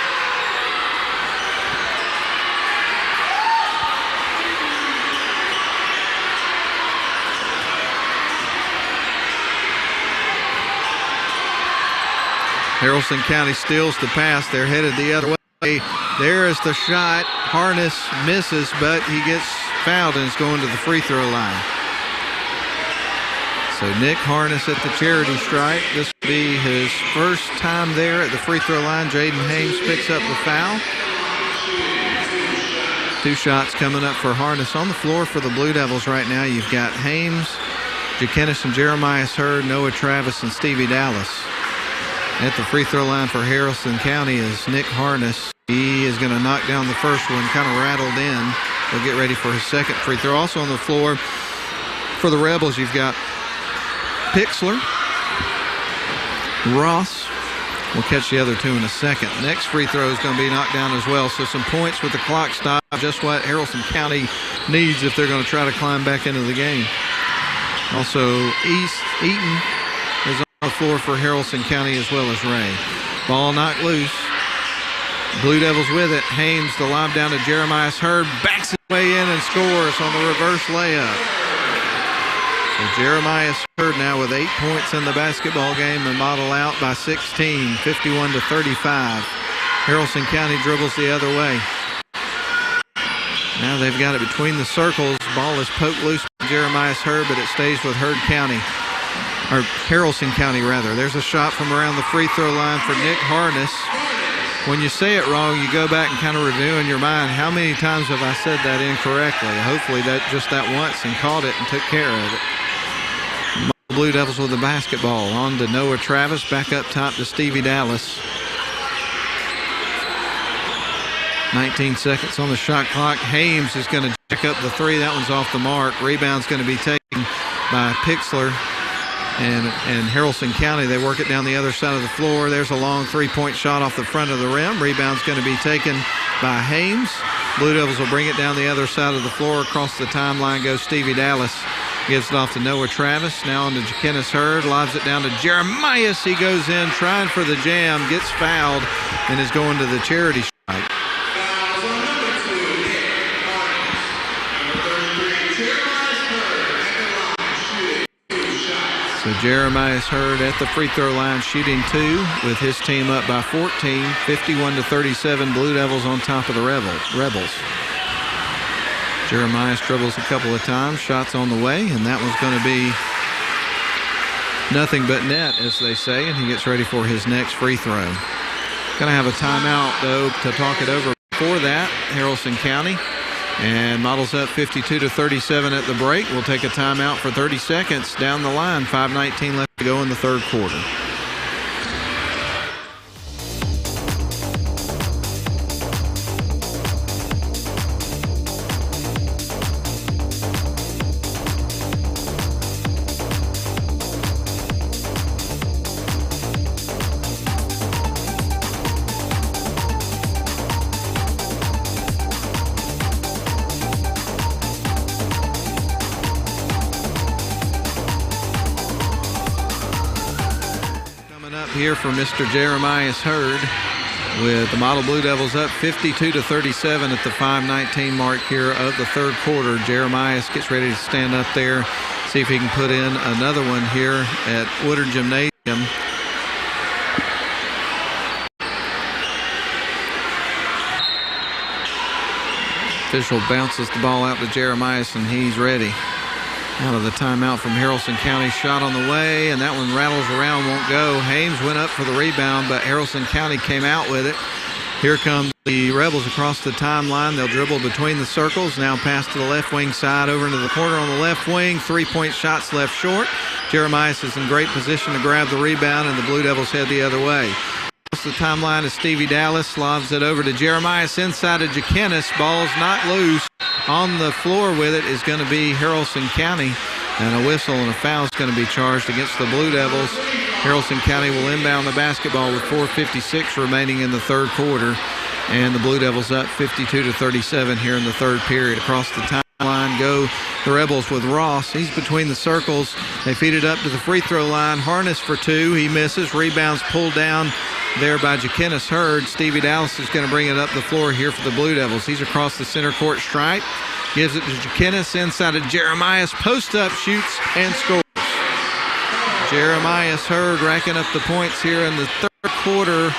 A: Haralson County steals the pass. They're headed the other way. There is the shot. Harness misses, but he gets fouled and is going to the free throw line. So Nick Harness at the charity stripe. This will be his first time there at the free throw line. Jaden Hames picks up the foul. Two shots coming up for Harness. On the floor for the Blue Devils right now, you've got Hames, Jakenis and Jeremias Hurd, Noah Travis, and Stevie Dallas. At the free throw line for Haralson County is Nick Harness. He is going to knock down the first one, kind of rattled in. He'll get ready for his second free throw. Also on the floor for the Rebels, you've got Pixler, Ross, We'll catch the other two in a second. Next free throw is going to be knocked down as well. So some points with the clock stop, just what Haralson County needs if they're going to try to climb back into the game. Also, Eaton is on the floor for Haralson County as well as Ray. Ball knocked loose. Blue Devils with it. Hames, the lob down to Jeremiah Hurd, backs his way in and scores on the reverse layup. So Jeremiah Hurd now with 8 points in the basketball game and Model out by 16, 51-35. Haralson County dribbles the other way. Now they've got it between the circles. Ball is poked loose by Jeremiah Hurd, but it stays with Haralson County rather. There's a shot from around the free throw line for Nick Harness. When you say it wrong, you go back and kind of review in your mind, how many times have I said that incorrectly? Hopefully that once and caught it and took care of it. Blue Devils with the basketball. On to Noah Travis, back up top to Stevie Dallas. 19 seconds on the shot clock. Hames is going to check up the three. That one's off the mark. Rebound's going to be taken by Pixler. And Haralson County, they work it down the other side of the floor. There's a long three-point shot off the front of the rim. Rebound's going to be taken by Hames. Blue Devils will bring it down the other side of the floor. Across the timeline goes Stevie Dallas. Gives it off to Noah Travis. Now on to Jakenis Hurd. Lobs it down to Jeremiah. He goes in trying for the jam. Gets fouled and is going to the charity stripe. So Jeremiah Hurd at the free throw line shooting 2 with his team up by 14, 51-37. Blue Devils on top of the Rebels. Jeremiah dribbles a couple of times, shots on the way, and that one's going to be nothing but net, as they say, and he gets ready for his next free throw. Going to have a timeout, though, to talk it over before that, Haralson County. And Models up 52-37 at the break. We'll take a timeout for 30 seconds down the line. 5:19 left to go in the third quarter. Here for Mr. Jeremiah Hurd with the Model Blue Devils up 52-37 at the 5:19 mark here of the third quarter. Jeremiah gets ready to stand up there, see if he can put in another one here at Woodard Gymnasium. Official bounces the ball out to Jeremiah and he's ready. Out of the timeout from Haralson County, shot on the way, and that one rattles around, won't go. Hames went up for the rebound, but Haralson County came out with it. Here come the Rebels across the timeline. They'll dribble between the circles, now pass to the left wing side, over into the corner on the left wing. 3-point shots left short. Jeremiah is in great position to grab the rebound, and the Blue Devils head the other way. Across the timeline is Stevie Dallas, lobs it over to Jeremiah inside of Jakenis. Ball's not loose. On the floor with it is going to be Haralson County, and a whistle and a foul is going to be charged against the Blue Devils. Haralson County will inbound the basketball with 4:56 remaining in the third quarter, and the Blue Devils up 52-37 here in the third period. Across the timeline go the Rebels with Ross. He's between the circles. They feed it up to the free throw line. Harness for 2. He misses. Rebounds pulled down there by Jakenis Hurd. Stevie Dallas is going to bring it up the floor here for the Blue Devils. He's across the center court stripe. Gives it to Jakenis inside of Jeremiah. Post up, shoots, and scores. Jeremiah Hurd racking up the points here in the third quarter.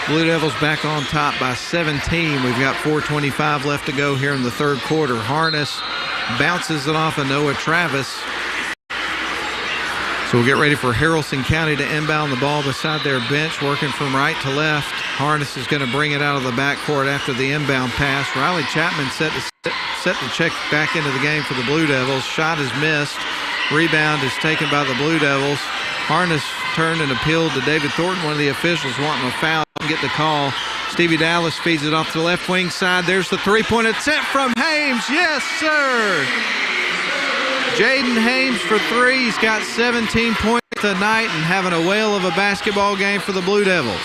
A: Blue Devils back on top by 17. We've got 4:25 left to go here in the third quarter. Harness bounces it off of Noah Travis. So we'll get ready for Haralson County to inbound the ball beside their bench, working from right to left. Harness is going to bring it out of the backcourt after the inbound pass. Riley Chapman set to check back into the game for the Blue Devils. Shot is missed. Rebound is taken by the Blue Devils. Harness turned and appealed to David Thornton, one of the officials wanting a foul. Get the call. Stevie Dallas feeds it off to the left wing side. There's the three-point attempt from Hames. Yes, sir. Jaden Hames for 3. He's got 17 points tonight and having a whale of a basketball game for the Blue Devils.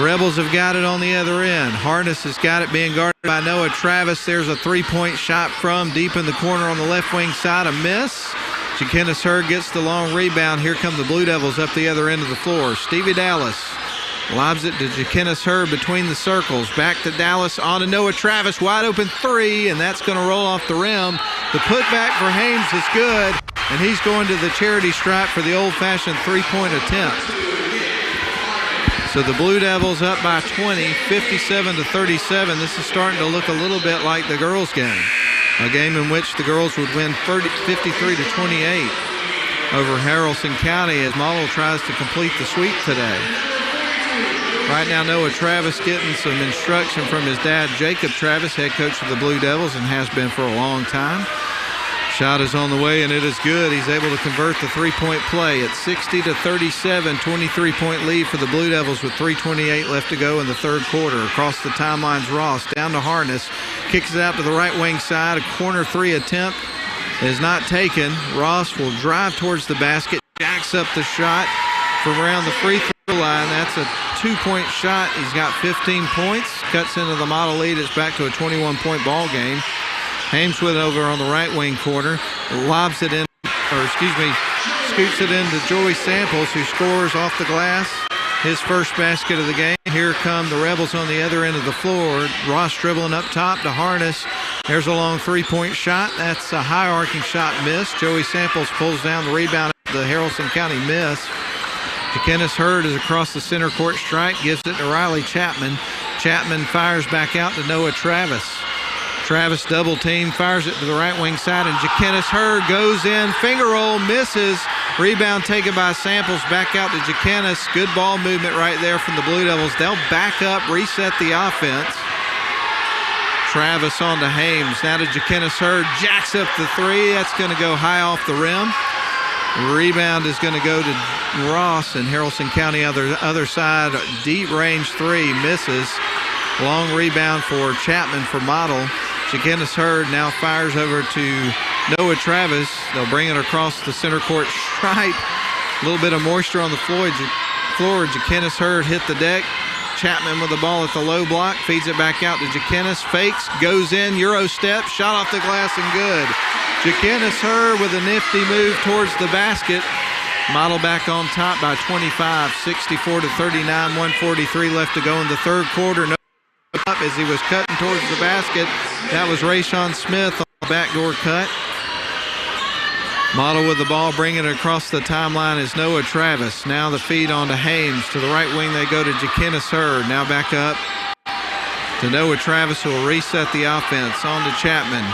A: Rebels have got it on the other end. Harness has got it being guarded by Noah Travis. There's a three-point shot from deep in the corner on the left wing side, a miss. Jakenis Hurd gets the long rebound. Here come the Blue Devils up the other end of the floor. Stevie Dallas lobs it to Jakenis Hurd between the circles. Back to Dallas, on to Noah Travis. Wide open three, and that's going to roll off the rim. The putback for Hames is good, and he's going to the charity stripe for the old-fashioned three-point attempt. So the Blue Devils up by 20, 57-37. This is starting to look a little bit like the girls' game. A game in which the girls would win 53-28 over Haralson County as Model tries to complete the sweep today. Right now, Noah Travis getting some instruction from his dad, Jacob Travis, head coach of the Blue Devils, and has been for a long time. Shot is on the way, and it is good. He's able to convert the three-point play at 60-37, 23-point lead for the Blue Devils with 3:28 left to go in the third quarter. Across the timelines, Ross down to Harness, kicks it out to the right wing side. A corner three attempt is not taken. Ross will drive towards the basket, jacks up the shot from around the free throw line. That's a two-point shot. He's got 15 points, cuts into the Model lead. It's back to a 21-point ball game. Hames with it over on the right wing corner, lobs it in, scoots it into Joey Samples, who scores off the glass, his first basket of the game. Here come the Rebels on the other end of the floor. Ross dribbling up top to Harness. There's a long three-point shot. That's a high arcing shot miss. Joey Samples pulls down the rebound at the Haralson County miss. Jakenis Hurd is across the center court stripe, gives it to Riley Chapman. Chapman fires back out to Noah Travis. Travis double team, fires it to the right wing side, and Jakenis Hurd goes in, finger roll, misses. Rebound taken by Samples, back out to Jakenis. Good ball movement right there from the Blue Devils. They'll back up, reset the offense. Travis on to Hames, now to Jakenis Hurd, jacks up the three. That's going to go high off the rim. Rebound is going to go to Ross, and Haralson County other side. Deep range three, misses. Long rebound for Chapman for Model. Jakenis Hurd now fires over to Noah Travis. They'll bring it across the center court stripe. A little bit of moisture on the floor. Jakenis Hurd hit the deck. Chapman with the ball at the low block. Feeds it back out to Jakenis. Fakes, goes in, Euro step, shot off the glass and good. Jakenis Hurd with a nifty move towards the basket. Model back on top by 25, 64-39, 1:43 left to go in the third quarter. No up as he was cutting towards the basket. That was Rayshawn Smith on the backdoor cut. Model with the ball, bringing it across the timeline is Noah Travis. Now the feed on to Hames. To the right wing they go to Jakenis Hurd. Now back up to Noah Travis, who will reset the offense. On to Chapman.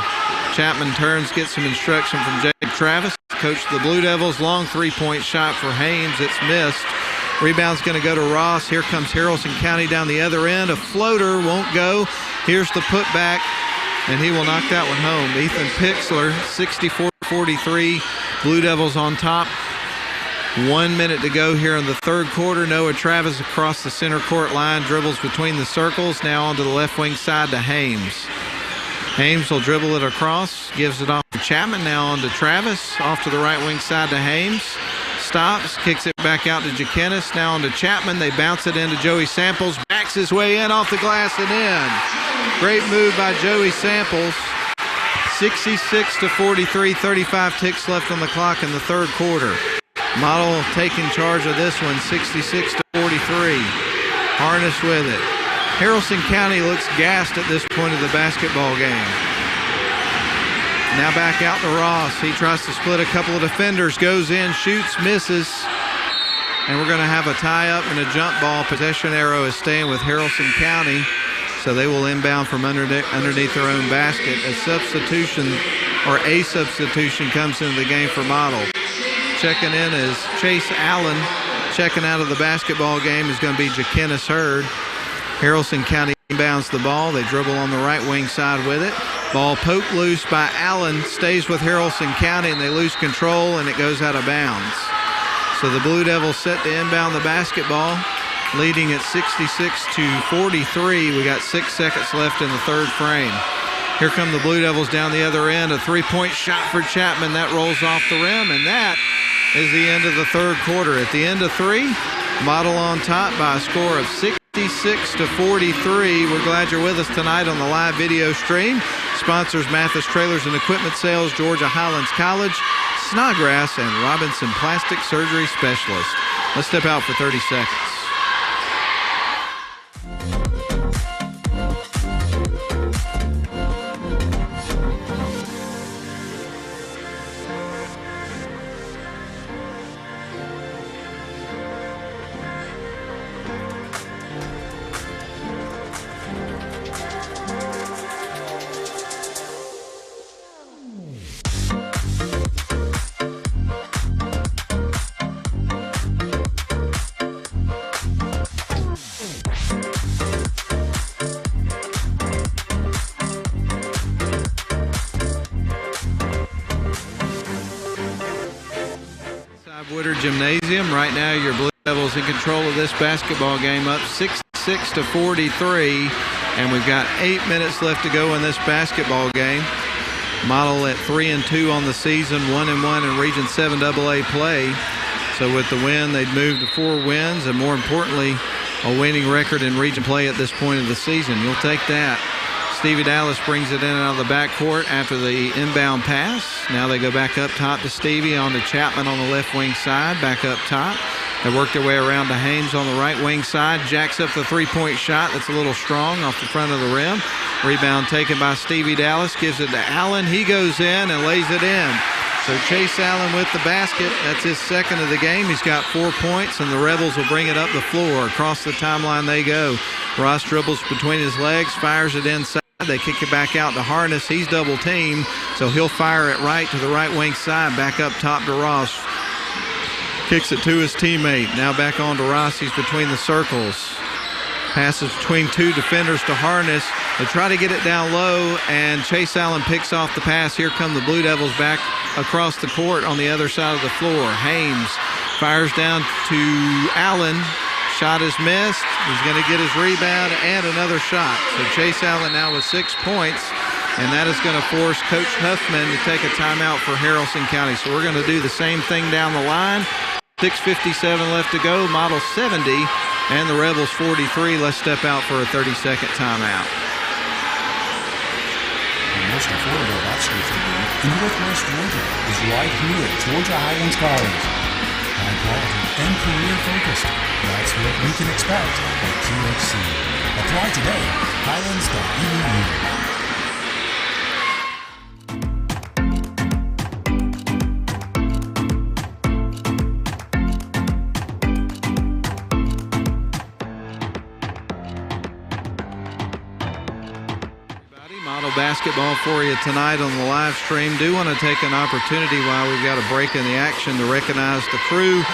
A: Chapman turns, gets some instruction from Jacob Travis. Coach of the Blue Devils. Long three-point shot for Hames. It's missed. Rebound's going to go to Ross. Here comes Haralson County down the other end. A floater won't go. Here's the putback, and he will knock that one home. Ethan Pixler, 64-43. Blue Devils on top. 1 minute to go here in the third quarter. Noah Travis across the center court line, dribbles between the circles. Now onto the left wing side to Hames. Hames will dribble it across, gives it off to Chapman. Now on to Travis, off to the right wing side to Hames. Stops, kicks it back out to Jakenis. Now on to Chapman. They bounce it into Joey Samples. Backs his way in, off the glass and in. Great move by Joey Samples. 66-43, 35 ticks left on the clock in the third quarter. Model taking charge of this one, 66-43. Harness with it. Haralson County looks gassed at this point of the basketball game. Now back out to Ross. He tries to split a couple of defenders, goes in, shoots, misses. And we're going to have a tie-up and a jump ball. Possession arrow is staying with Haralson County, so they will inbound from underneath their own basket. A substitution comes into the game for Model. Checking in is Chase Allen. Checking out of the basketball game is going to be Jakenis Hurd. Haralson County inbounds the ball. They dribble on the right wing side with it. Ball poked loose by Allen, stays with Haralson County, and they lose control, and it goes out of bounds. So the Blue Devils set to inbound the basketball, leading at 66-43. We got 6 seconds left in the third frame. Here come the Blue Devils down the other end. A three-point shot for Chapman. That rolls off the rim, and that is the end of the third quarter. At the end of three, Model on top by a score of 66-43. We're glad you're with us tonight on the live video stream. Sponsors Mathis Trailers and Equipment Sales, Georgia Highlands College, Snodgrass, and Robinson Plastic Surgery Specialist. Let's step out for 30 seconds. Woodard Gymnasium. Right now, your Blue Devils in control of this basketball game, up 66-43, and we've got 8 minutes left to go in this basketball game. Model at 3-2 on the season, 1-1 in Region 7 AA play. So with the win, they'd move to 4 wins, and more importantly, a winning record in region play at this point of the season. You'll take that. Stevie Dallas brings it in out of the backcourt after the inbound pass. Now they go back up top to Stevie, on to Chapman on the left wing side, back up top. They work their way around to Hames on the right wing side. Jacks up the three-point shot. That's a little strong off the front of the rim. Rebound taken by Stevie Dallas. Gives it to Allen. He goes in and lays it in. So Chase Allen with the basket. That's his second of the game. He's got 4 points, and the Rebels will bring it up the floor. Across the timeline they go. Ross dribbles between his legs, fires it inside. They kick it back out to Harness. He's double teamed, so he'll fire it right to the right wing side. Back up top to Ross. Kicks it to his teammate. Now back on to Ross. He's between the circles. Passes between two defenders to Harness. They try to get it down low, and Chase Allen picks off the pass. Here come the Blue Devils back across the court on the other side of the floor. Hames fires down to Allen. Shot is missed. He's going to get his rebound and another shot. So Chase Allen now with 6 points, and that is going to force Coach Huffman to take a timeout for Haralson County. So we're going to do the same thing down the line. 6:57 left to go. Model 70 and the Rebels 43. Let's step out for a 30-second timeout.
C: The most affordable bachelor's degree in Northwest Georgia is right here at Georgia Highlands College. High quality and career focused. That's what we can expect at QHC. Apply today. Highlands.edu.
A: Basketball for you tonight on the live stream. Do want to take an opportunity while we've got a break in the action to recognize the crew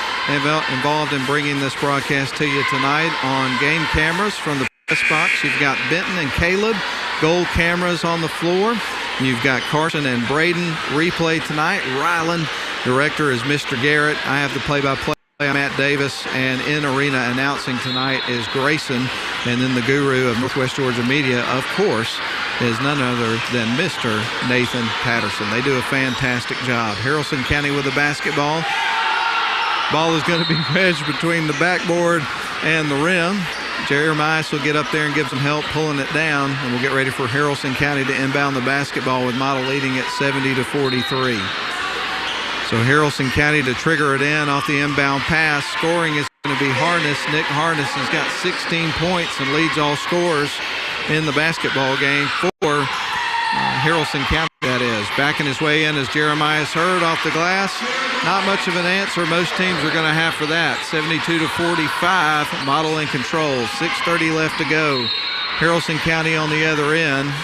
A: involved in bringing this broadcast to you tonight. On game cameras from the press box, you've got Benton and Caleb, gold cameras on the floor. You've got Carson and Braden. Replay tonight, Ryland. Director is Mr. Garrett. I have the play-by-play. I'm Matt Davis, and in arena announcing tonight is Grayson, and then the guru of Northwest Georgia Media, of course, is none other than Mr. Nathan Patterson. They do a fantastic job. Haralson County with the basketball. Ball is going to be wedged between the backboard and the rim. Jeremiah will get up there and give some help pulling it down, and we'll get ready for Haralson County to inbound the basketball with Model leading at 70-43. So Haralson County to trigger it in off the inbound pass. Scoring is going to be Harness. Nick Harness has got 16 points and leads all scorers in the basketball game for Haralson County, that is. Backing his way in as Jeremiah Hurd off the glass. Not much of an answer most teams are going to have for that. 72-45, Model in control. 6:30 left to go. Haralson County on the other end.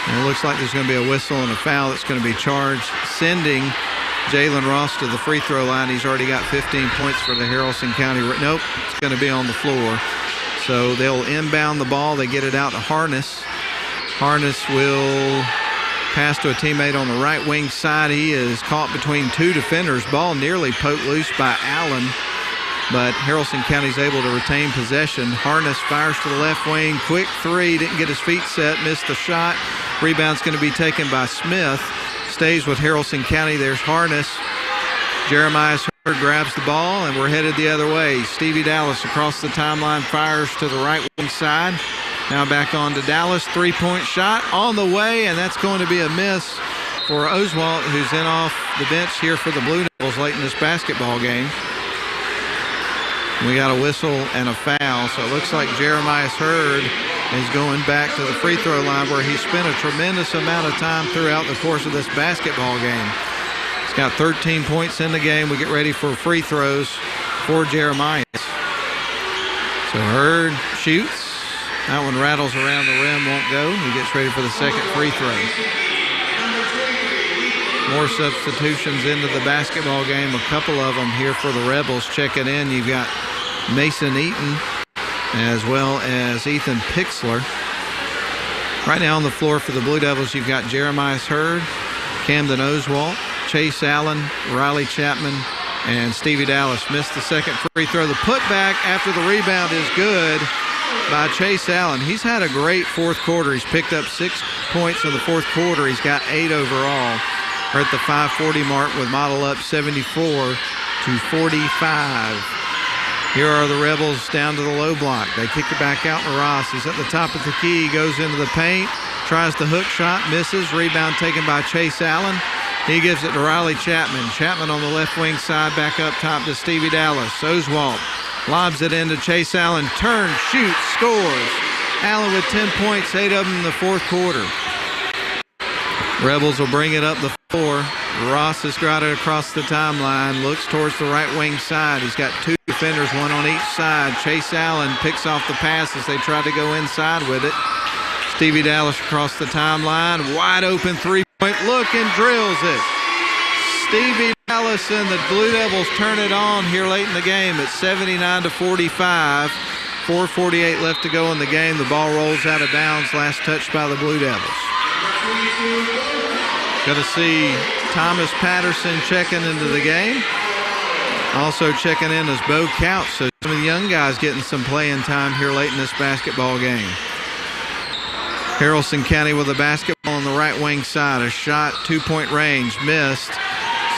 A: And it looks like there's going to be a whistle and a foul that's going to be charged, sending Jalen Ross to the free throw line. He's already got 15 points for the Haralson County. Nope, it's going to be on the floor. So they'll inbound the ball. They get it out to Harness. Harness will pass to a teammate on the right wing side. He is caught between two defenders. Ball nearly poked loose by Allen, but Haralson County's able to retain possession. Harness fires to the left wing. Quick three. Didn't get his feet set. Missed the shot. Rebound's going to be taken by Smith. Stays with Haralson County. There's Harness. Jeremiah grabs the ball, and we're headed the other way. Stevie Dallas across the timeline, fires to the right wing side. Now back on to Dallas, three-point shot on the way, and that's going to be a miss for Oswalt, who's in off the bench here for the Blue Devils late in this basketball game. We got a whistle and a foul, so it looks like Jeremiah Hurd is going back to the free throw line where he spent a tremendous amount of time throughout the course of this basketball game. He's got 13 points in the game. We get ready for free throws for Jeremiah. So Hurd shoots. That one rattles around the rim, won't go. He gets ready for the second free throw. More substitutions into the basketball game. A couple of them here for the Rebels checking in. You've got Mason Eaton as well as Ethan Pixler. Right now on the floor for the Blue Devils, you've got Jeremiah Hurd, Camden Oswalt, Chase Allen, Riley Chapman, and Stevie Dallas. Missed the second free throw. The putback after the rebound is good by Chase Allen. He's had a great fourth quarter. He's picked up 6 points in the fourth quarter. He's got 8 overall. We're at the 5:40 mark with Model up 74-45. Here are the Rebels down to the low block. They kick it back out to Ross. He's at the top of the key, goes into the paint, tries the hook shot, misses. Rebound taken by Chase Allen. He gives it to Riley Chapman. Chapman on the left wing side, back up top to Stevie Dallas. Oswalt lobs it into Chase Allen. Turns, shoots, scores. Allen with 10 points, 8 of them in the fourth quarter. Rebels will bring it up the floor. Ross has got it across the timeline, looks towards the right wing side. He's got 2 defenders, one on each side. Chase Allen picks off the pass as they try to go inside with it. Stevie Dallas across the timeline, wide open three-point look and drills it. Stevie Dallas and the Blue Devils turn it on here late in the game at 79-45. 4:48 left to go in the game. The ball rolls out of bounds, last touch by the Blue Devils. Going to see Thomas Patterson checking into the game. Also checking in is Bo Couch. So some of the young guys getting some playing time here late in this basketball game. Haralson County with the basketball on the right wing side. A shot, 2-point range, missed.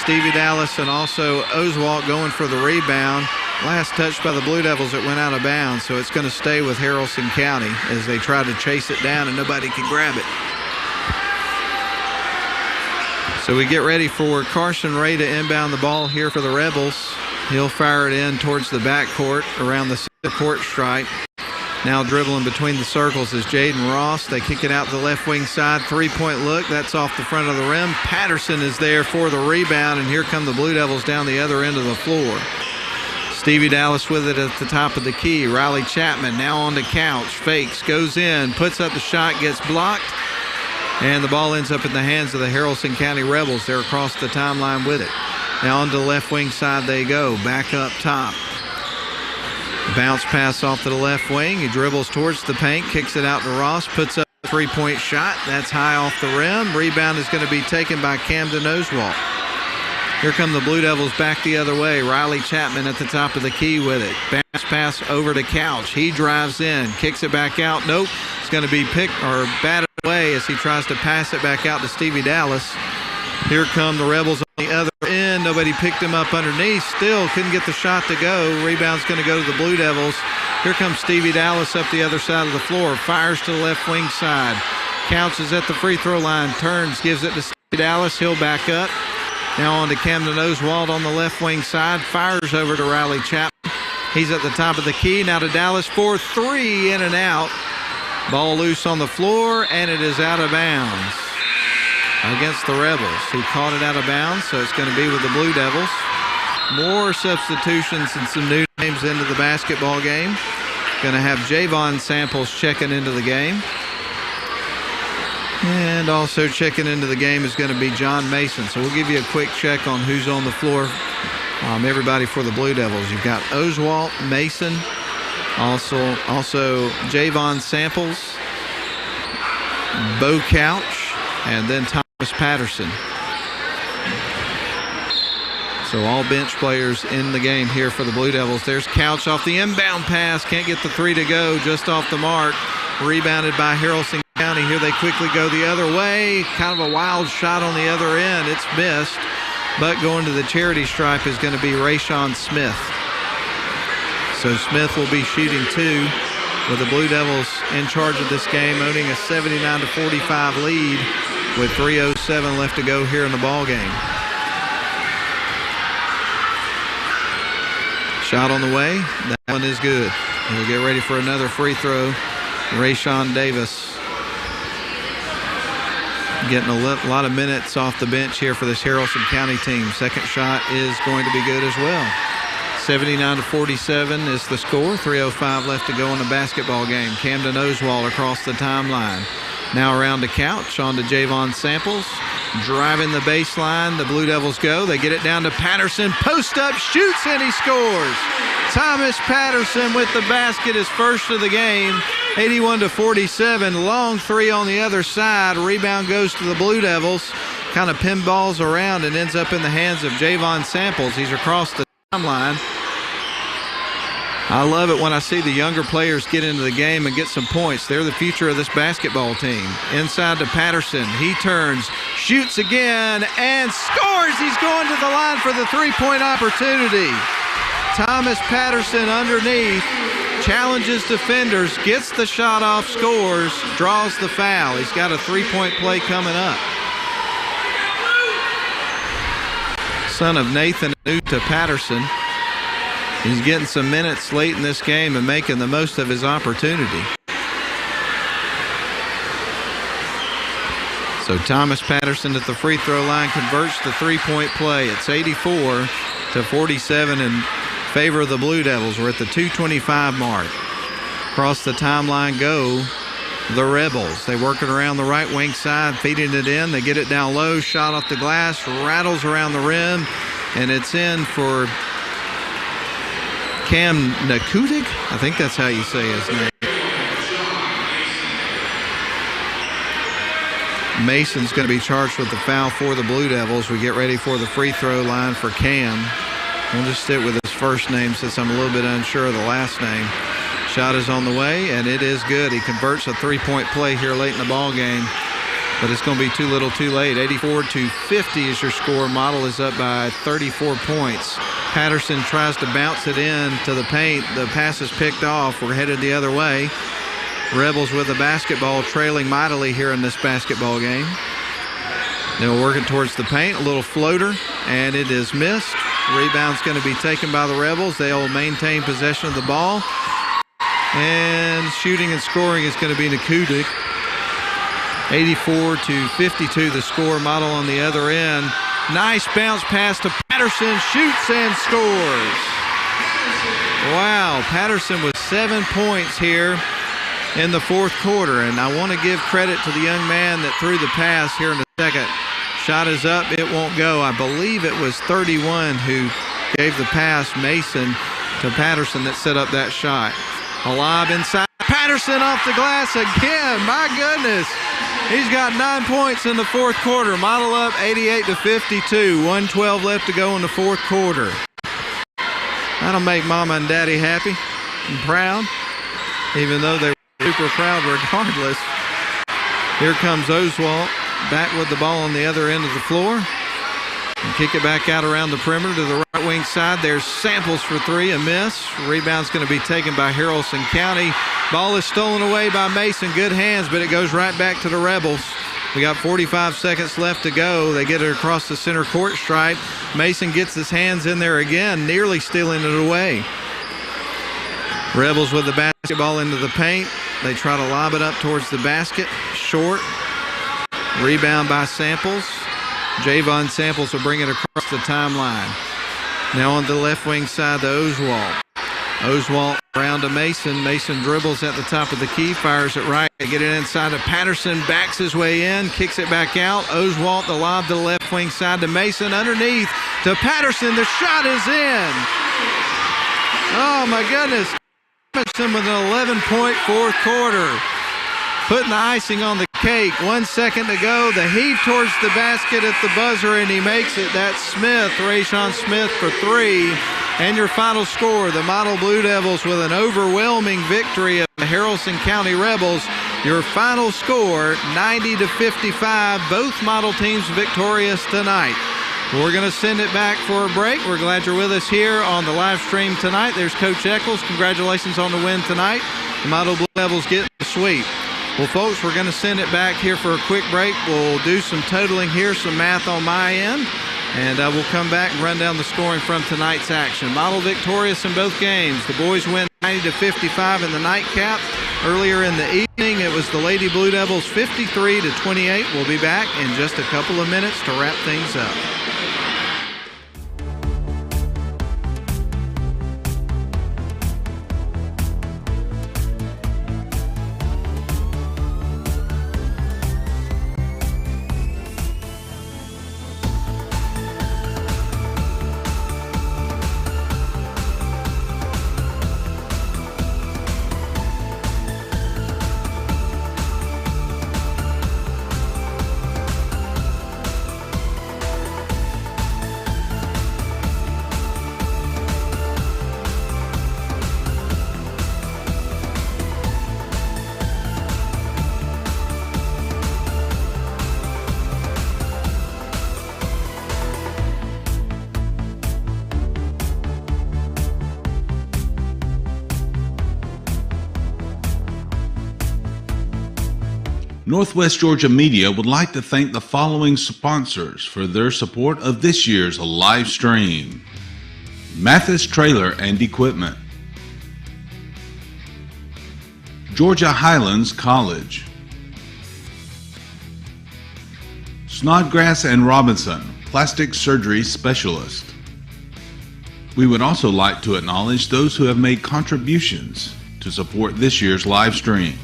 A: Stevie Dallas and also Oswalt going for the rebound. Last touch by the Blue Devils, it went out of bounds. So it's going to stay with Haralson County as they try to chase it down and nobody can grab it. So we get ready for Carson Ray to inbound the ball here for the Rebels. He'll fire it in towards the backcourt around the court stripe. Now dribbling between the circles is Jaden Ross. They kick it out to the left wing side. 3-point look. That's off the front of the rim. Patterson is there for the rebound, and here come the Blue Devils down the other end of the floor. Stevie Dallas with it at the top of the key. Riley Chapman now on the couch. Fakes, goes in, puts up the shot, gets blocked. And the ball ends up in the hands of the Haralson County Rebels. They're across the timeline with it. Now on to the left wing side they go. Back up top. Bounce pass off to the left wing. He dribbles towards the paint, kicks it out to Ross, puts up a 3-point shot. That's high off the rim. Rebound is going to be taken by Camden Oswalt. Here come the Blue Devils back the other way. Riley Chapman at the top of the key with it. Bounce pass over to Couch. He drives in, kicks it back out. Nope. It's going to be picked or batted away as he tries to pass it back out to Stevie Dallas. Here come the Rebels on the other end. Nobody picked him up underneath. Still couldn't get the shot to go. Rebound's going to go to the Blue Devils. Here comes Stevie Dallas up the other side of the floor. Fires to the left wing side. Couch is at the free throw line. Turns, gives it to Stevie Dallas. He'll back up. Now on to Camden Oswalt on the left wing side. Fires over to Riley Chapman. He's at the top of the key. Now to Dallas for 3, in and out. Ball loose on the floor, and it is out of bounds against the Rebels. He caught it out of bounds, so it's going to be with the Blue Devils. More substitutions and some new names into the basketball game. Going to have Javon Samples checking into the game. And also checking into the game is going to be John Mason. So we'll give you a quick check on who's on the floor. Everybody for the Blue Devils. You've got Oswalt, Mason, also Javon Samples, Bo Couch, and then Thomas Patterson. So all bench players in the game here for the Blue Devils. There's Couch off the inbound pass. Can't get the 3 to go. Just off the mark. Rebounded by Haralson County. Here they quickly go the other way. Kind of a wild shot on the other end. It's missed. but going to the charity stripe is going to be Rayshawn Smith. So Smith will be shooting 2, with the Blue Devils in charge of this game, owning a 79-45 lead with 3:07 left to go here in the ball game. Shot on the way. That one is good. We'll get ready for another free throw. Rayshawn Davis getting a lot of minutes off the bench here for this Haralson County team. Second shot is going to be good as well. 79-47 is the score. 3:05 left to go in the basketball game. Camden Oswald across the timeline. Now around the couch, on to Javon Samples. Driving the baseline, the Blue Devils go. They get it down to Patterson. Post up, shoots, and he scores. Thomas Patterson with the basket, his first of the game. 81-47. Long three on the other side. Rebound goes to the Blue Devils. Kind of pinballs around and ends up in the hands of Javon Samples. He's across the timeline. I love it when I see the younger players get into the game and get some points. They're the future of this basketball team. Inside to Patterson. He turns, shoots again, and scores. He's going to the line for the three-point opportunity. Thomas Patterson underneath, challenges defenders, gets the shot off, scores, draws the foul. He's got a three-point play coming up. Son of Nathan to Patterson. He's getting some minutes late in this game and making the most of his opportunity. So Thomas Patterson at the free throw line converts the three-point play. It's 84-47 in favor of the Blue Devils. We're at the 2:25 mark. Across the timeline go the Rebels. They work it around the right wing side, feeding it in. They get it down low, shot off the glass, rattles around the rim, and it's in for Cam Nakudik? I think that's how you say his name. Mason's going to be charged with the foul for the Blue Devils. We get ready for the free throw line for Cam. We'll just stick with his first name since I'm a little bit unsure of the last name. Shot is on the way, and it is good. He converts a three-point play here late in the ball game, but it's going to be too little too late. 84-50 is your score. Model is up by 34 points. Patterson tries to bounce it in to the paint. The pass is picked off. We're headed the other way. Rebels with the basketball, trailing mightily here in this basketball game. They're working towards the paint. A little floater, and it is missed. Rebound's going to be taken by the Rebels. They'll maintain possession of the ball. And shooting and scoring is going to be Nakudik. 84-52 the score. Model on the other end. Nice bounce pass to Patterson, shoots and scores. Wow, Patterson with 7 points here in the fourth quarter, and I want to give credit to the young man that threw the pass here in the second. Shot is up, it won't go. I believe it was 31 who gave the pass, Mason, to Patterson that set up that shot. A lob inside, Patterson off the glass again, my goodness. He's got 9 points in the fourth quarter. Model up 88-52. 1:12 left to go in the fourth quarter. That'll make Mama and Daddy happy and proud, even though they were super proud regardless. Here comes Oswald back with the ball on the other end of the floor. And kick it back out around the perimeter to the right wing side. There's Samples for three, a miss. Rebound's going to be taken by Haralson County. Ball is stolen away by Mason. Good hands, but it goes right back to the Rebels. We got 45 seconds left to go. They get it across the center court stripe. Mason gets his hands in there again, nearly stealing it away. Rebels with the basketball into the paint. They try to lob it up towards the basket. Short. Rebound by Samples. Javon Samples will bring it across the timeline. Now on the left wing side to Oswald. Oswald around to Mason. Mason dribbles at the top of the key, fires it right. They get it inside to Patterson, backs his way in, kicks it back out. Oswald, the lob to the left wing side to Mason. Underneath to Patterson. The shot is in. Oh, my goodness. Patterson with an 11-point fourth quarter. Putting the icing on the cake. 1 second to go. The heave towards the basket at the buzzer, and he makes it. That's Smith, Rayshawn Smith for three. And your final score, the Model Blue Devils with an overwhelming victory of the Haralson County Rebels. Your final score, 90-55. Both model teams victorious tonight. We're going to send it back for a break. We're glad you're with us here on the live stream tonight. There's Coach Eccles. Congratulations on the win tonight. The Model Blue Devils getting the sweep. Well, folks, we're going to send it back here for a quick break. We'll do some totaling here, some math on my end, and we'll come back and run down the scoring from tonight's action. Model victorious in both games. The boys win 90-55 in the nightcap. Earlier in the evening, it was the Lady Blue Devils 53-28. We'll be back in just a couple of minutes to wrap things up.
B: Northwest Georgia Media would like to thank the following sponsors for their support of this year's live stream: Mathis Trailer and Equipment, Georgia Highlands College, Snodgrass and Robinson, Plastic Surgery Specialist. We would also like to acknowledge those who have made contributions to support this year's live stream.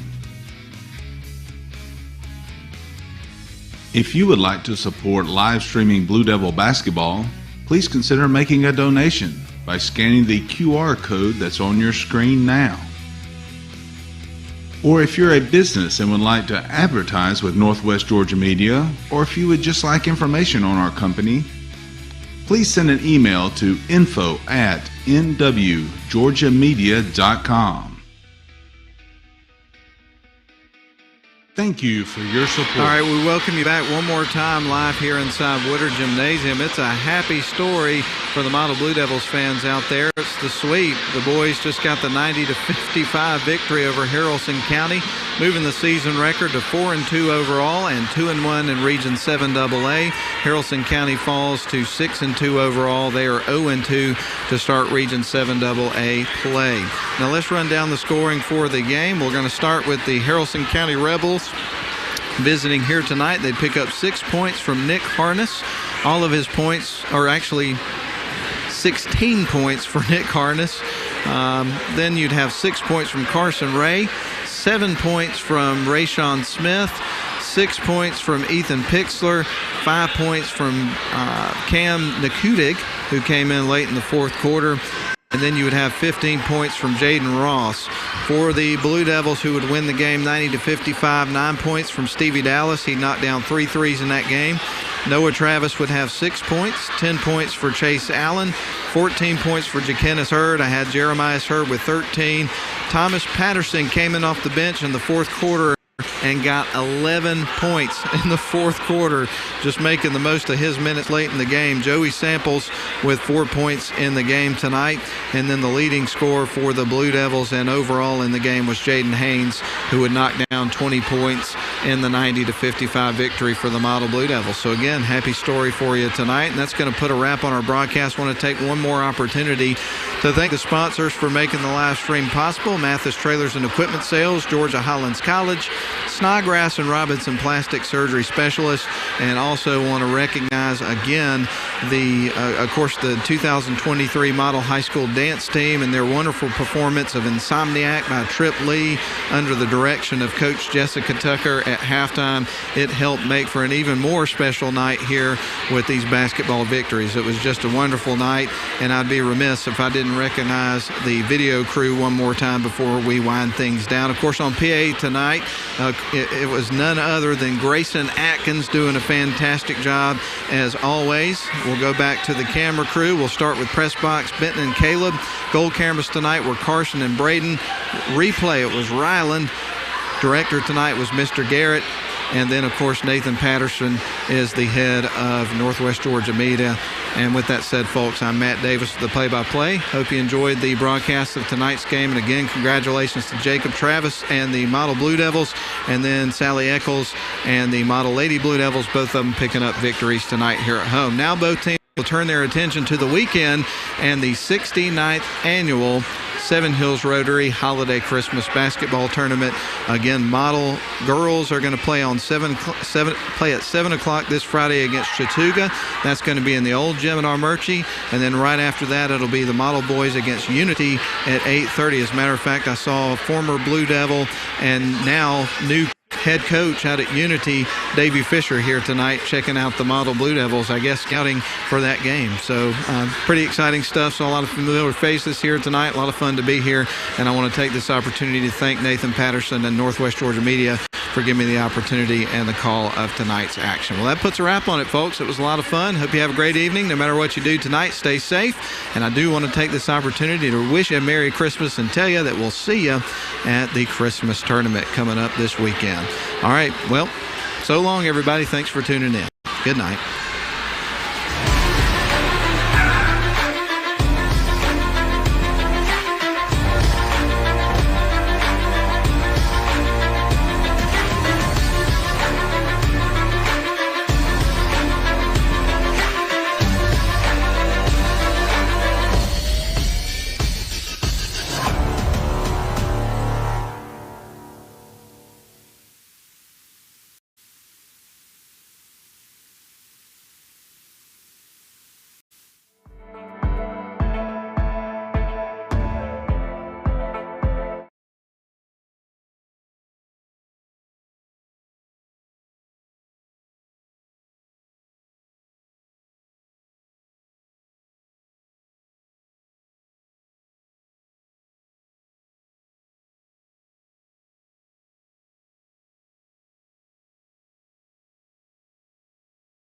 B: If you would like to support live streaming Blue Devil basketball, please consider making a donation by scanning the QR code that's on your screen now. Or if you're a business and would like to advertise with Northwest Georgia Media, or if you would just like information on our company, please send an email to info@nwgeorgiamedia.com. Thank you for your support.
A: All right, we welcome you back one more time live here inside Woodard Gymnasium. It's a happy story for the Model Blue Devils fans out there. It's the sweep. The boys just got the 90-55 victory over Haralson County, moving the season record to 4-2 overall and 2-1 in Region 7 AA. Haralson County falls to 6-2 overall. They are 0-2 to start Region 7 AA play. Now let's run down the scoring for the game. We're going to start with the Haralson County Rebels visiting here tonight. They pick up 6 points from Nick Harness. All of his points are actually 16 points for Nick Harness. Then you'd have 6 points from Carson Ray, 7 points from Rayshawn Smith, 6 points from Ethan Pixler, 5 points from Cam Nakudig, who came in late in the fourth quarter. And then you would have 15 points from Jaden Ross. For the Blue Devils, who would win the game 90-55, 9 points from Stevie Dallas. He knocked down 3 threes in that game. Noah Travis would have 6 points, 10 points for Chase Allen, 14 points for Jakenis Hurd. I had Jeremiah Hurd with 13. Thomas Patterson came in off the bench in the fourth quarter and got 11 points in the fourth quarter, just making the most of his minutes late in the game. Joey Samples with 4 points in the game tonight. And then the leading scorer for the Blue Devils and overall in the game was Jaden Haynes, who would knock down 20 points in the 90-55 victory for the Model Blue Devils. So again, happy story for you tonight. And that's going to put a wrap on our broadcast. I want to take one more opportunity to thank the sponsors for making the live stream possible: Mathis Trailers and Equipment Sales, Georgia Highlands College, Snodgrass and Robinson Plastic Surgery Specialist, and also want to recognize again of course, the 2023 Model High School dance team and their wonderful performance of Insomniac by Trip Lee under the direction of Coach Jessica Tucker at halftime. It helped make for an even more special night here with these basketball victories. It was just a wonderful night, and I'd be remiss if I didn't recognize the video crew one more time before we wind things down. Of course, on PA tonight, it was none other than Grayson Atkins doing a fantastic job as always. We'll go back to the camera crew. We'll start with press box, Benton and Caleb. Gold cameras tonight were Carson and Braden. Replay, it was Ryland. Director tonight was Mr. Garrett. And then, of course, Nathan Patterson is the head of Northwest Georgia Media. And with that said, folks, I'm Matt Davis with the play-by-play. Hope you enjoyed the broadcast of tonight's game. And again, congratulations to Jacob Travis and the Model Blue Devils, and then Sally Eccles and the Model Lady Blue Devils, both of them picking up victories tonight here at home. Now both teams will turn their attention to the weekend and the 69th annual Seven Hills Rotary Holiday Christmas Basketball Tournament. Again, model girls are going to play on 7 at 7 o'clock this Friday against Chattooga. That's going to be in the old gym at Armurchie. And then right after that, it'll be the model boys against Unity at 8:30. As a matter of fact, I saw former Blue Devil and now new head coach out at Unity, Davey Fisher, here tonight checking out the Model Blue Devils, I guess scouting for that game. So pretty exciting stuff. So a lot of familiar faces here tonight. A lot of fun to be here. And I want to take this opportunity to thank Nathan Patterson and Northwest Georgia Media for giving me the opportunity and the call of tonight's action. Well, that puts a wrap on it, folks. It was a lot of fun. Hope you have a great evening. No matter what you do tonight, stay safe. And I do want to take this opportunity to wish you a Merry Christmas and tell you that we'll see you at the Christmas tournament coming up this weekend. All right. Well, so long, everybody. Thanks for tuning in. Good night.